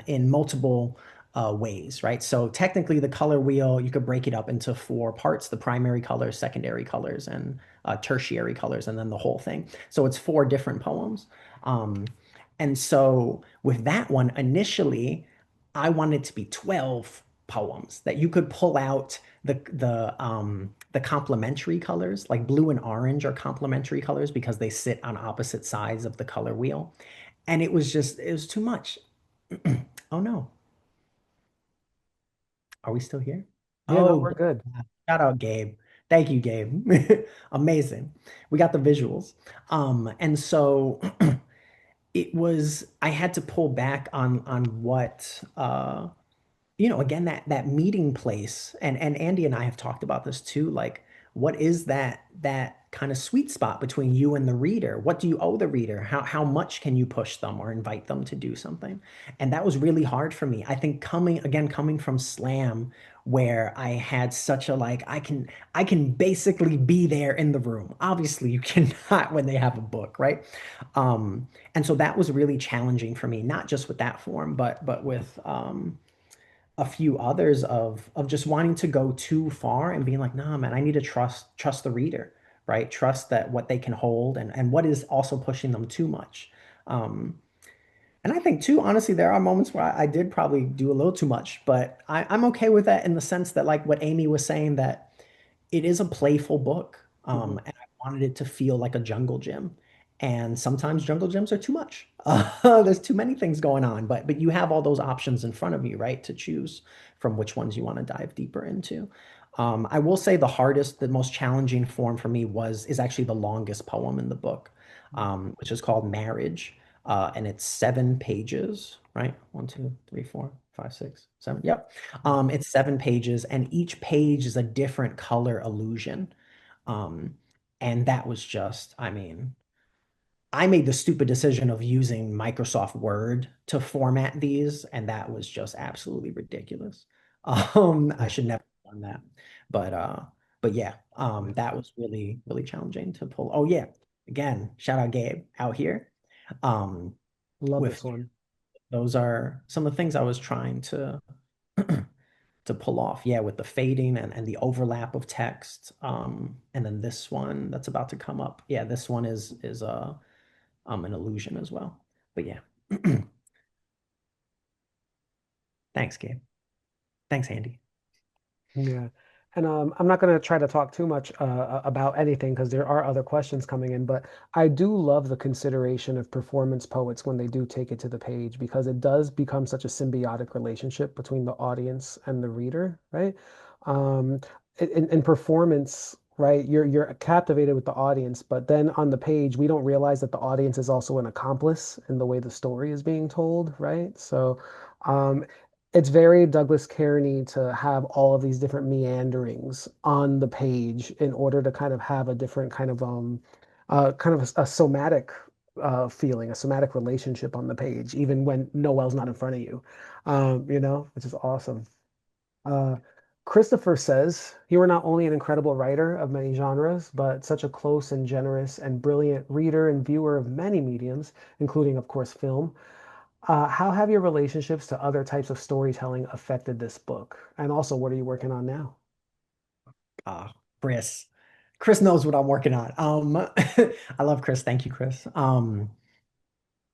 in multiple ways, right? So technically, the color wheel you could break it up into four parts: the primary colors, secondary colors, and tertiary colors, and then the whole thing. So it's four different poems. Um, and so with that one, initially, I wanted it to be 12 poems that you could pull out the complementary colors, like blue and orange are complementary colors because they sit on opposite sides of the color wheel. And it was too much. Oh no. Are we still here? Yeah, no, Oh, we're good. shout out Gabe. Thank you, Gabe. Amazing. We got the visuals. And so I had to pull back on what again, that meeting place, and Andy and I have talked about this too, like what is that kind of sweet spot between you and the reader? What do you owe the reader? How much can you push them or invite them to do something? And that was really hard for me. I think coming from slam, where I had such a like I can basically be there in the room. Obviously you cannot when they have a book, right? And so that was really challenging for me, not just with that form, but with a few others of just wanting to go too far and being like, nah, man, I need to trust the reader, right? Trust that what they can hold and what is also pushing them too much. Um, and I think too, honestly, there are moments where I did probably do a little too much, but I'm okay with that in the sense that like what Amy was saying, that it is a playful book. Mhm. And I wanted it to feel like a jungle gym. And sometimes jungle gyms are too much. There's too many things going on, but you have all those options in front of you, right, to choose from which ones you want to dive deeper into. I will say the most challenging form for me is actually the longest poem in the book, which is called Marriage, and it's 7 pages, right? One, two, three, four, five, six, seven. Yep. It's 7 pages, and each page is a different color illusion. Um, and that was just, I mean, I made the stupid decision of using Microsoft Word to format these, and that was just absolutely ridiculous. I should never have done that. But but yeah, Yeah. that was really, really challenging to pull. Oh yeah, again, shout out Gabe out here. Um, Love with this one. those are some of the things I was trying to to pull off. Yeah, with the fading and the overlap of text. And then this one that's about to come up. Yeah, this one is an illusion as well. But yeah. Thanks, Gabe. Thanks, Andy. Yeah. And I'm not going to try to talk too much about anything because there are other questions coming in, but I do love the consideration of performance poets when they do take it to the page because it does become such a symbiotic relationship between the audience and the reader, right? Um, in performance, right? You're captivated with the audience, but then on the page, we don't realize that the audience is also an accomplice in the way the story is being told, right? So, um, it's very Douglas Kearney to have all of these different meanderings on the page in order to kind of have a different kind of a somatic feeling, a somatic relationship on the page, even when Noel's not in front of you, which is awesome. Uh, Christopher says, you are not only an incredible writer of many genres, but such a close and generous and brilliant reader and viewer of many mediums, including, of course, film. How have your relationships to other types of storytelling affected this book? And also, what are you working on now? Ah, Chris. Chris knows what I'm working on. I love Chris. Thank you, Chris.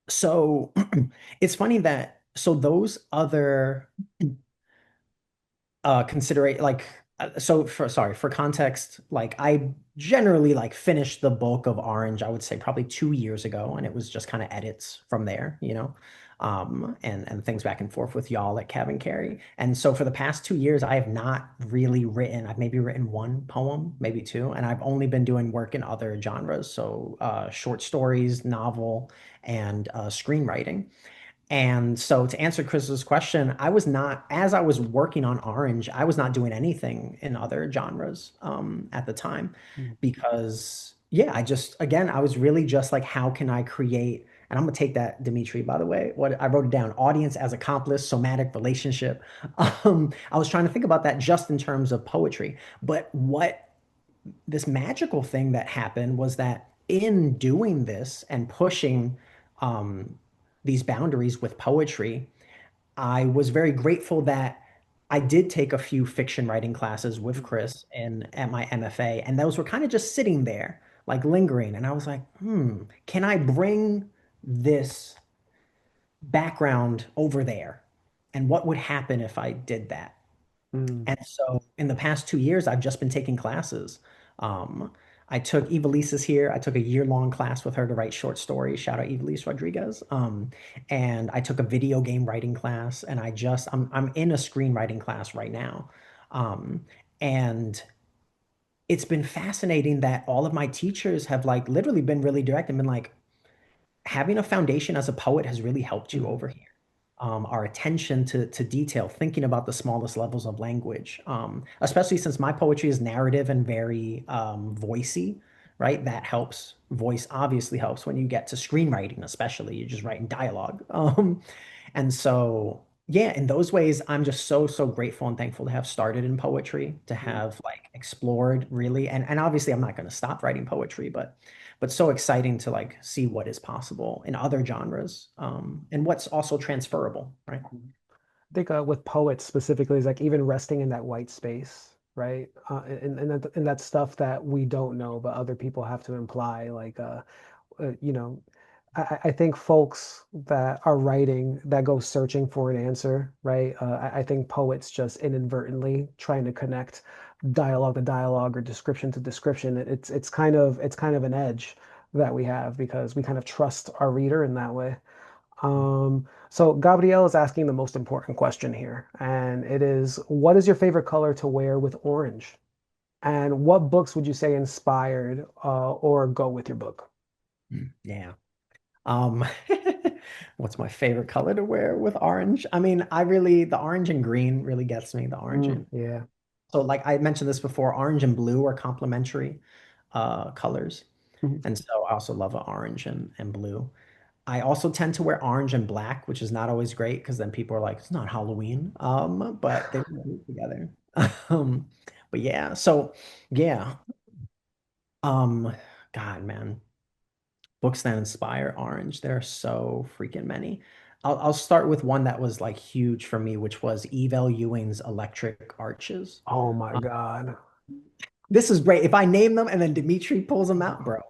So it's funny that so those other considerate like so for sorry for context, like I generally like finished the bulk of Orange, I would say probably 2 years ago, and it was just kind of edits from there, and things back and forth with y'all at CavanKerry. And so for the past 2 years, I have not really written. I've maybe written one poem, maybe two, and I've only been doing work in other genres, so short stories, novel, and screenwriting. And so to answer Chris's question, I was not, as I was working on Orange, I was not doing anything in other genres at the time Mm, because, yeah, again, I was really just like, how can I create, and I'm gonna take that, Dimitri, by the way, what I wrote it down, audience as accomplice, somatic relationship. I was trying to think about that just in terms of poetry. But what this magical thing that happened was that in doing this and pushing um, these boundaries with poetry, I was very grateful that I did take a few fiction writing classes with mm, Chris and at my MFA, and those were kind of just sitting there, like lingering. And I was like, can I bring this background over there? And what would happen if I did that? mm. And so in the past 2 years, I've just been taking classes. Um, I took Evelise is here. I took a year-long class with her to write short stories. Shout out Evelise Rodriguez. And I took a video game writing class, and I'm in a screenwriting class right now. And it's been fascinating that all of my teachers have like literally been really direct and been like, having a foundation as a poet has really helped you Mhm. over here. Our attention to detail, thinking about the smallest levels of language, especially since my poetry is narrative and very voicey, right? That helps. Voice obviously helps when you get to screenwriting, especially you're just writing dialogue. And so, yeah, in those ways, I'm just so, so grateful and thankful to have started in poetry, to Mm. have like explored really, and obviously I'm not going to stop writing poetry, but so exciting to like see what is possible in other genres, and what's also transferable, right? I think with poets specifically is like even resting in that white space, right? And that stuff that we don't know, but other people have to imply, like uh, you know, I think folks that are writing that go searching for an answer, right? I think poets just inadvertently trying to connect dialogue to dialogue or description to description. It's kind of an edge that we have because we kind of trust our reader in that way. So Gabrielle is asking the most important question here, and it is, what is your favorite color to wear with orange? And what books would you say inspired or go with your book? Yeah. Um, what's my favorite color to wear with orange? I mean, I really, the orange and green really gets me, the orange and, Yeah. so like I mentioned this before, orange and blue are complementary colors. Mhm. And so I also love orange and blue. I also tend to wear orange and black, which is not always great because then people are like, it's not Halloween. But they look great together. Um, but yeah, so yeah. Um, God, man, books that inspire orange. There are so freaking many. I'll start with one that was like huge for me, which was Evel Ewing's Electric Arches. Oh my Um, God. this is great. If I name them and then Dimitri pulls them out, bro,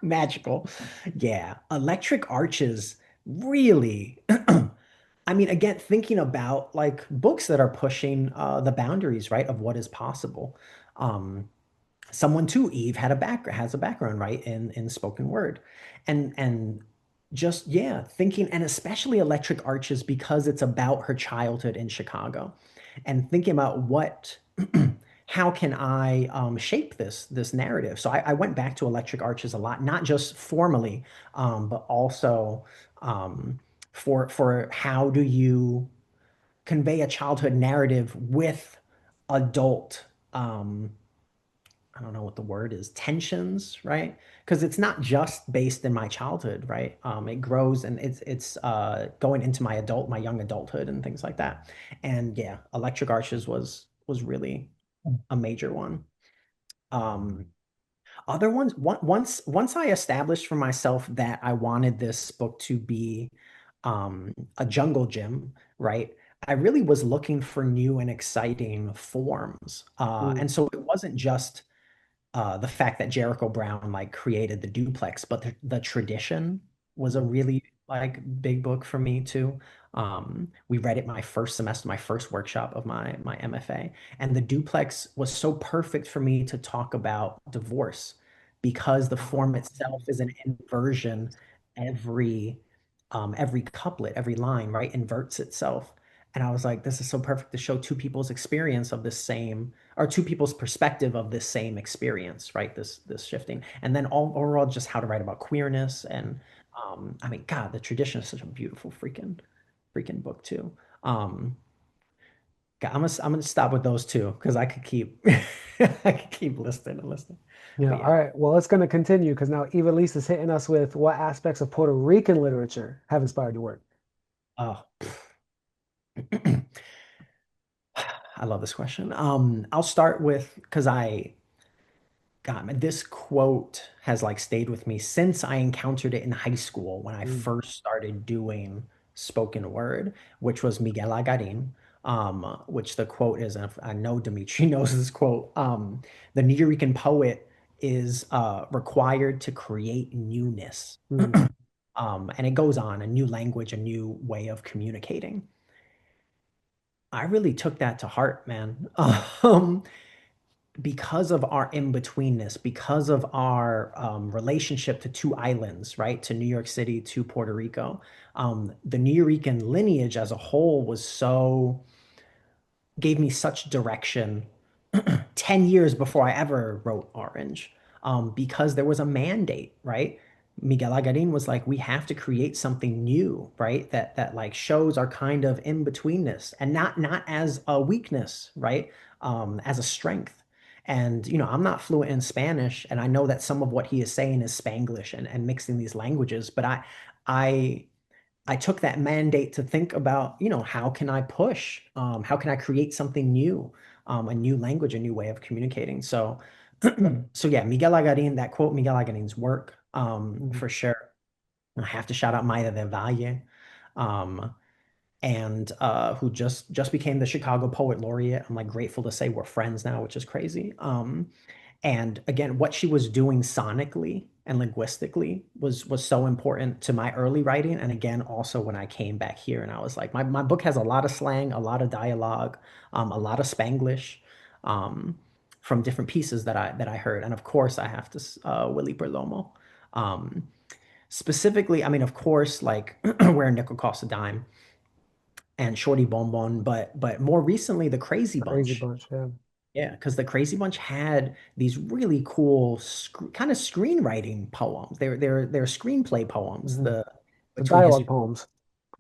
magical. Yeah, Electric Arches really. I mean, again, thinking about like books that are pushing the boundaries, right, of what is possible. Um, someone too, Eve had a back has a background, right, in spoken word, and just yeah, thinking, and especially Electric Arches because it's about her childhood in Chicago, and thinking about what how can I shape this narrative? So I went back to Electric Arches a lot, not just formally, but also for how do you convey a childhood narrative with adult I don't know what the word is, tensions, right? Because it's not just based in my childhood, right? It grows and it's going into my young adulthood and things like that. And yeah, Electric Arches was really a major one. Um, Other ones, once I established for myself that I wanted this book to be a jungle gym, right? I really was looking for new and exciting forms. Mm, And so it wasn't just the fact that Jericho Brown like created the duplex, but the tradition was a mm, really like big book for me too. We read it my first semester, my first workshop of my MFA, and the duplex was so perfect for me to talk about divorce because the form itself is an inversion. Every every couplet, every line, right, inverts itself. And I was like, this is so perfect to show two people's experience of the same or two people's perspective of this same experience, right? This shifting, and then overall just how to write about queerness and I mean, God, the tradition is such a beautiful freaking book too. Um, God, I'm gonna stop with those two because I could keep I could keep listening and listening, yeah. but All yeah. right. Well, it's going to continue because now Eva Lisa is hitting us with what aspects of Puerto Rican literature have inspired your work. Oh, I love this question. I'll start with because God, man, this quote has like stayed with me since I encountered it in high school when I Mm, first started doing spoken word, which was Miguel Agarin, which the quote is, and I know Dimitri knows this quote, the Nuyorican poet is required to create newness. mm, And it goes on, a new language, a new way of communicating. I really took that to heart, man. Because of our in-betweenness, because of our relationship to two islands, right? To New York City, to Puerto Rico. The Nuyorican lineage as a whole was so, gave me such direction 10 years before I ever wrote Orange, because there was a mandate, right? Miguel Agarin was like, we have to create something new, right? That like shows our kind of in-betweenness and not as a weakness, right? As a strength. And you know, I'm not fluent in Spanish, and I know that some of what he is saying is Spanglish and mixing these languages, but I I took that mandate to think about, you know, how can I push? How can I create something new, a new language, a new way of communicating? So, so yeah, Miguel Agarin, that quote, Miguel Agarin's work, mm. for sure. I have to shout out Mayra del Valle, um, and who just became the Chicago Poet Laureate. I'm like grateful to say we're friends now, which is crazy. And again, what she was doing sonically and linguistically was so important to my early writing. And again, also when I came back here and I was like, my book has a lot of slang, a lot of dialogue, a lot of Spanglish, um, from different pieces that I heard. And of course, I have to Willie Perlomo. Um, Specifically, I mean, of course, like where Nickel costs a dime and Shorty Bonbon, but more recently, the Crazy Crazy Bunch. bunch. Yeah. Yeah, because the Crazy Bunch had these really cool kind of screenwriting poems. They're screenplay poems. Hmm. The The between his dialogue poems.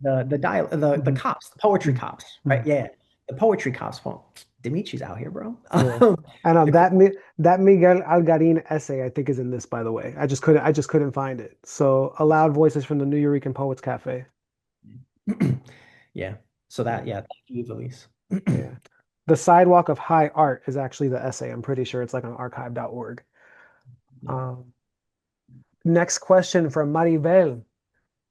the Hmm. cops, the poetry Hmm. cops, right? Hmm. Yeah, the poetry cops poem. Dimitri's out here, bro. Yeah. And The that Miguel Algarin essay, I think, is in this, by the way. I just couldn't find it. So, Aloud Voices from the New Eurekan Poets Cafe. yeah. So Yeah. that yeah, thank you, Elise. Yeah. The Sidewalk of High Art is actually the essay. I'm pretty sure it's like on archive.org. Yeah. Um, Next question from Maribel.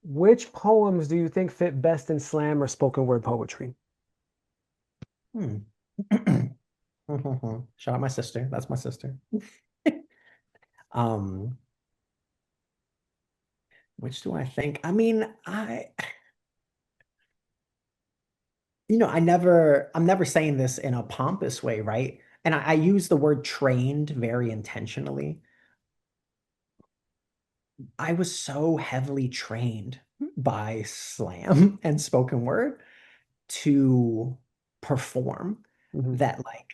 Which poems do you think fit best in slam or spoken word poetry? Hmm. Shout out my sister. That's my sister. Um, which do I think? I mean, I'm never saying this in a pompous way, right? And I use the word trained very intentionally. I was so heavily trained by slam and spoken word to perform Hmm. that, like,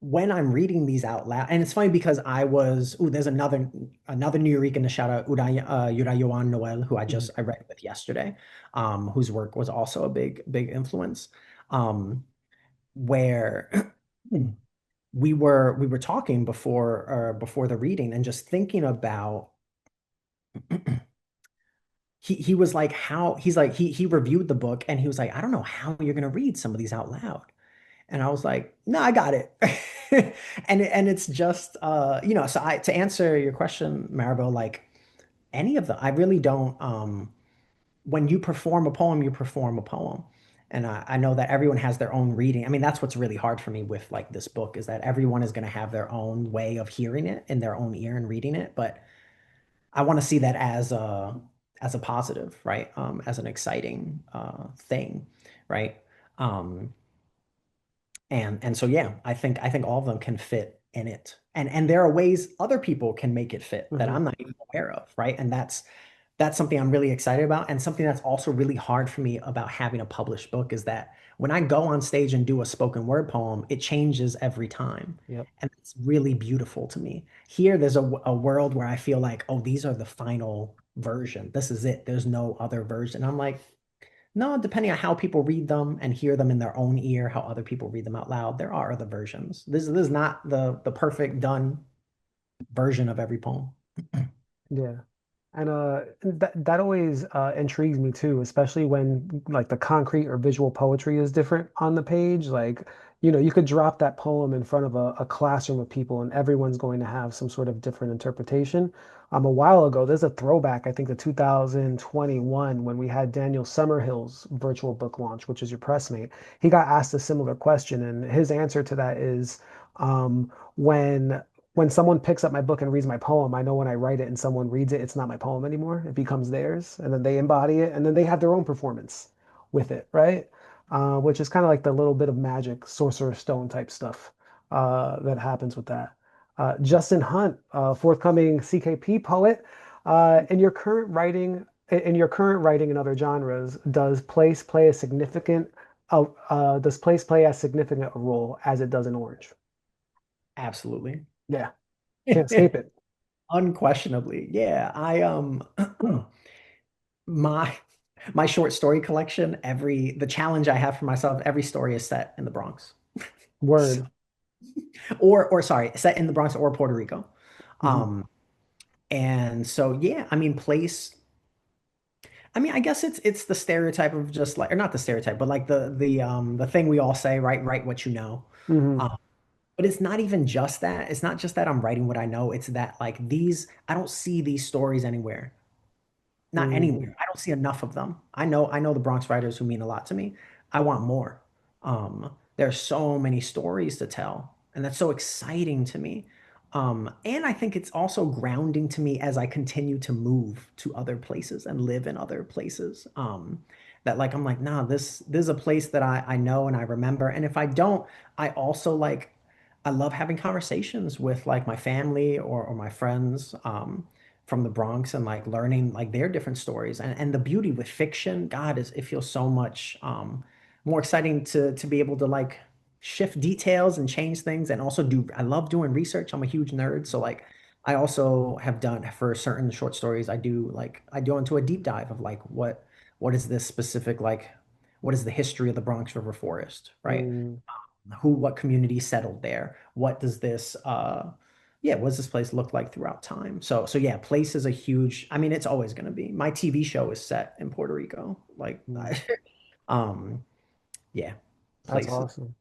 when I'm reading these out loud, and it's funny because I was, ooh, there's another New Yorican to shout out, Urayoan Noel, who Mhm. I read with yesterday, whose work was also a big influence. Where we were talking before the reading and just thinking about he was like how he's like he reviewed the book and he was like, I don't know how you're gonna read some of these out loud. And I was like, no, I got it. And it's just so I to answer your question, Maribel, like any of them, I really don't when you perform a poem, you perform a poem. And I know that everyone has their own reading. I mean, that's what's really hard for me with like this book is that everyone is going to have their own way of hearing it in their own ear and reading it. But I want to see that as a positive, right? As an exciting thing, right? Um, and so yeah, I think all of them can fit in it. And there are ways other people can make it fit that Mhm. I'm not even aware of, right? And that's something I'm really excited about. And something that's also really hard for me about having a published book is that when I go on stage and do a spoken word poem, it changes every time. Yep. And it's really beautiful to me. Here, there's a world where I feel like, oh, these are the final version. This is it. There's no other version. I'm like, no, depending on how people read them and hear them in their own ear, how other people read them out loud, there are other versions. This is not the perfect done version of every poem. Yeah. And that always intrigues me too, especially when like the concrete or visual poetry is different on the page. Like, you could drop that poem in front of a classroom of people and everyone's going to have some sort of different interpretation. A while ago, there's a throwback, I think to 2021 when we had Daniel Summerhill's virtual book launch, which is your pressmate. He got asked a similar question, and his answer to that is when someone picks up my book and reads my poem, I know when I write it and someone reads it, it's not my poem anymore. It becomes theirs, and then they embody it, and then they have their own performance with it, right? Which is kind of like the little bit of magic, Sorcerer's Stone type stuff that happens with that. Justin Hunt, forthcoming CKP poet, in your current writing in other genres, does place play as significant a role as it does in Orange? Absolutely. Yeah, can't escape it. Unquestionably. Yeah. My my short story collection, the challenge I have for myself, every story is set in the Bronx. Word. Or sorry, set in the Bronx or Puerto Rico. Mhm. Um, and so yeah, I mean I mean, I guess it's the stereotype of just like or not the stereotype, but like the thing we all say, right? Write what you know. Mhm. Um, but it's not even just that. It's not just that I'm writing what I know. It's that like I don't see these stories anywhere. Not Mhm. anywhere. I don't see enough of them. I know the Bronx writers who mean a lot to me. I want more. There's so many stories to tell, and that's so exciting to me. And I think it's also grounding to me as I continue to move to other places and live in other places. That like I'm like, nah, this is a place that I know and I remember. And if I don't, I also like I love having conversations with like my family or my friends. From the Bronx and like learning like their different stories and the beauty with fiction, God, is it feels so much more exciting to be able to like shift details and change things and also do I love doing research. I'm a huge nerd. So like I also have done for certain short stories, I go into a deep dive of like what is this specific like what is the history of the Bronx River Forest, right? Mhm. What community settled there? What does this place look like throughout time? So yeah, place is a huge, I mean, it's always going to be. My TV show is set in Puerto Rico. Mhm. Um, yeah, That's places. awesome.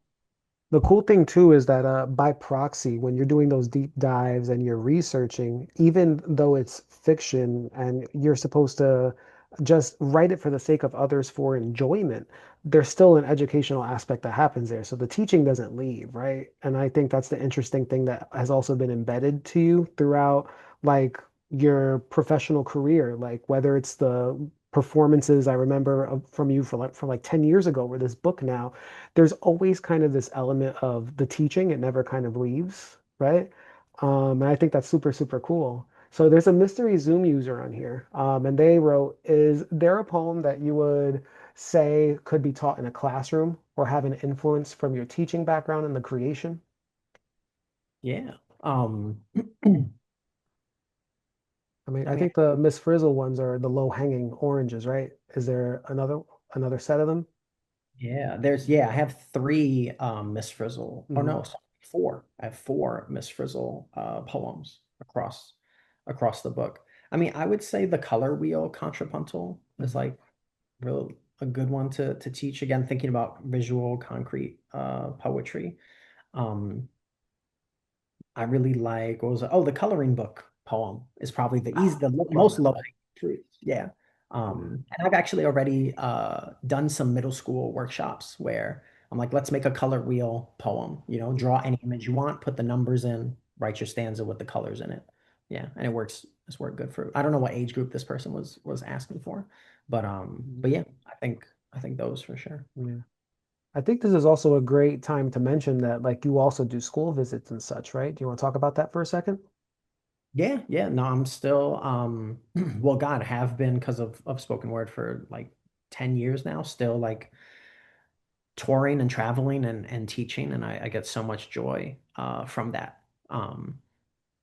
The cool thing too is that by proxy, when you're doing those deep dives and you're researching, even though it's fiction and you're supposed to just write it for the sake of others for enjoyment, there's still an educational aspect that happens there. So the teaching doesn't leave, right? And I think that's the interesting thing that has also been embedded to you throughout like your professional career, like whether it's the performances I remember from you from like 10 years ago or this book now, there's always kind of this element of the teaching. It never kind of leaves, right? And I think that's super, super cool. So there's a mystery Zoom user on here, and they wrote, is there a poem that you would say could be taught in a classroom or have an influence from your teaching background in the creation? Yeah. I mean, I I mean, think the Miss Frizzle ones are the low-hanging oranges, right? Is there another set of them? yeah, I have three Miss Frizzle, or Hmm. no, sorry, four. I have four Miss Frizzle poems across the book. I mean, I would say the color wheel contrapuntal is Hmm. like real a good one to teach. Again, thinking about visual, concrete poetry. Um, I really like what was it? Oh, the coloring book poem is probably Oh, love most that low one. fruit. Yeah. Yeah. And I've actually already done some middle school workshops where I'm like, let's make a color wheel poem. Draw any image you want, put the numbers in, write your stanza with the colors in it. Yeah, and it works. It's worked good for. I don't know what age group this person was asking for, but Mhm. yeah, I think those for sure. Yeah. I think this is also a great time to mention that, like, you also do school visits and such, right? Do you want to talk about that for a second? Yeah, yeah. No, I'm still well, God, have been because of spoken word for like 10 years now, still like touring and traveling and teaching, and I get so much joy from that.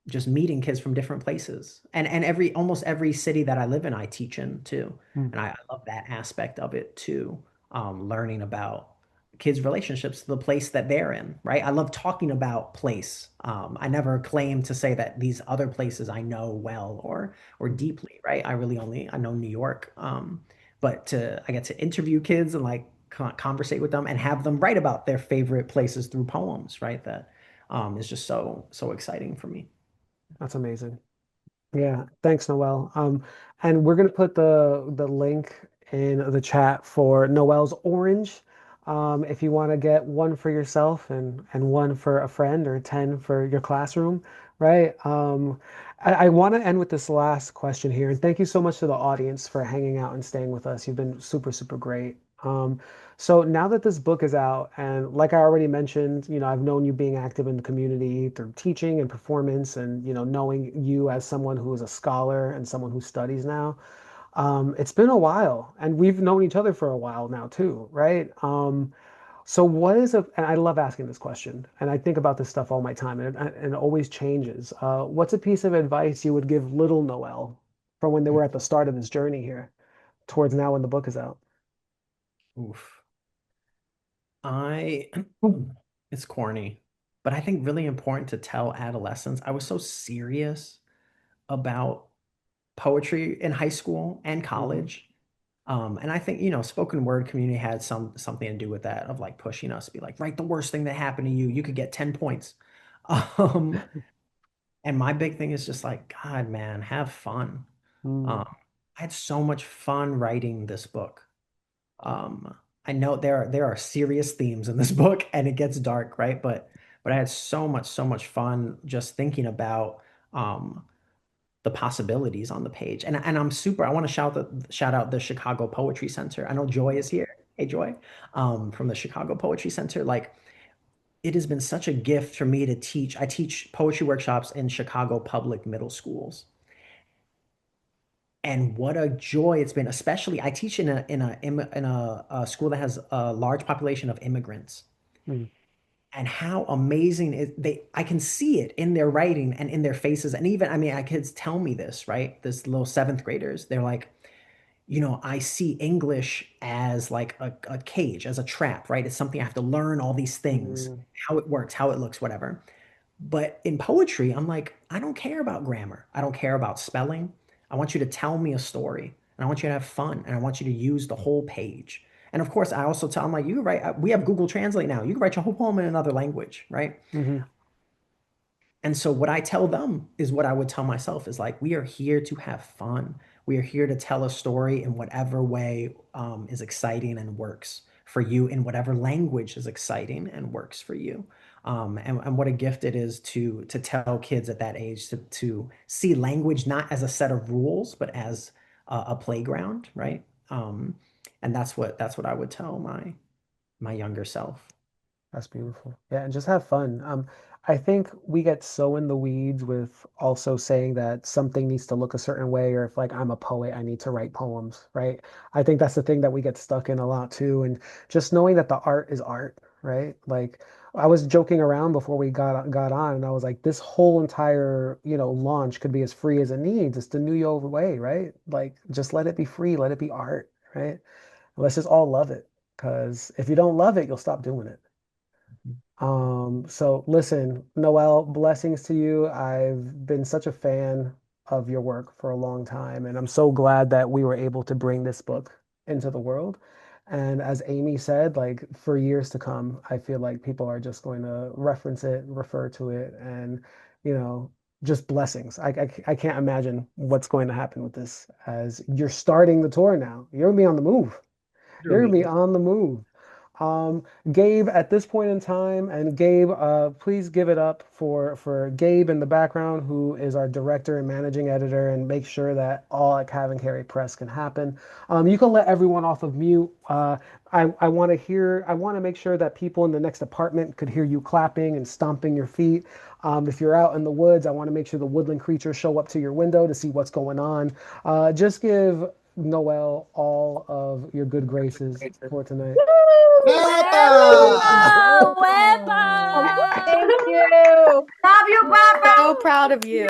Just meeting kids from different places. And almost every city that I live in, I teach in too. Mm. And I love that aspect of it too. Learning about kids' relationships to the place that they're in, right? I love talking about place. I never claim to say that these other places I know well or Mhm. deeply, right? I know New York. But I get to interview kids and like conversate with them and have them write about their favorite places through poems, right? That is just so exciting for me. That's amazing. Yeah, thanks, Noel. And we're gonna put the link in the chat for Noel's Orange. If you want to get one for yourself and one for a friend or 10 for your classroom, right? I want to end with this last question here, and thank you so much to the audience for hanging out and staying with us. You've been super, super great. So now that this book is out, and like I already mentioned, I've known you being active in the community through teaching and performance, and knowing you as someone who is a scholar and someone who studies now. It's been a while, and we've known each other for a while now too, right? So what is and I love asking this question, and I think about this stuff all my time, and it always changes. What's a piece of advice you would give little Noel from when they were at the start of this journey here towards now when the book is out? Oof. I it's corny, but I think really important to tell adolescents. I was so serious about poetry in high school and Hmm. college. And I think, spoken word community had something to do with that of like pushing us to be like, write the worst thing that happened to you. You could get 10 points. Um, and my big thing is just like, God, man, have fun. Mm. Um, I had so much fun writing this book. Um, I know there are serious themes in this book and it gets dark, right? But I had so much fun just thinking about um the possibilities on the page. And I want to shout out the Chicago Poetry Center. I know Joy is here. Hey Joy. From the Chicago Poetry Center. Like it has been such a gift for me to teach. I teach poetry workshops in Chicago public middle schools. And what a joy it's been, especially I teach in a school that has a large population of immigrants. Mm. And how amazing I can see it in their writing and in their faces. And even, I mean, kids tell me this, right? This little seventh graders, they're like, I see English as like a cage, as a trap, right? It's something I have to learn all these things, Mm. how it works, how it looks, whatever. But in poetry, I'm like, I don't care about grammar. I don't care about spelling. I want you to tell me a story and I want you to have fun and I want you to use the whole page. And of course, I also tell them like, you can write, we have Google Translate now. You can write your whole poem in another language, right? Hmm. And so what I tell them is what I would tell myself is like, we are here to have fun. We are here to tell a story in whatever way is exciting and works for you, in whatever language is exciting and works for you. And what a gift it is to tell kids at that age to see language not as a set of rules, but as a playground, right? And that's what I would tell my younger self. That's beautiful. Yeah, and just have fun. I think we get so in the weeds with also saying that something needs to look a certain way, or if like I'm a poet, I need to write poems, right? I think that's the thing that we get stuck in a lot too. And just knowing that the art is art, right? Like I was joking around before we got on, and I was like, this whole entire, launch could be as free as it needs. It's the New York way, right? Like just let it be free, let it be art, right? Let's just all love it. Because if you don't love it, you'll stop doing it. So listen, Noel, blessings to you. I've been such a fan of your work for a long time, and I'm so glad that we were able to bring this book into the world. And as Aimee said, like for years to come, I feel like people are just going to reference it, refer to it, and you know, just blessings. I can't imagine what's going to happen with this as you're starting the tour now. You're gonna be on the move. You're gonna be on the move. Um, Gabe, at this point in time, and Gabe, please give it up for Gabe in the background, who is our director and managing editor, and make sure that all at CavanKerry Press can happen. You can let everyone off of mute. I want to hear. I want to make sure that people in the next apartment could hear you clapping and stomping your feet. If you're out in the woods, I want to make sure the woodland creatures show up to your window to see what's going on. Just give Noel all of your good graces for tonight. Huepa! Thank you. Love you, Papa. So proud of you.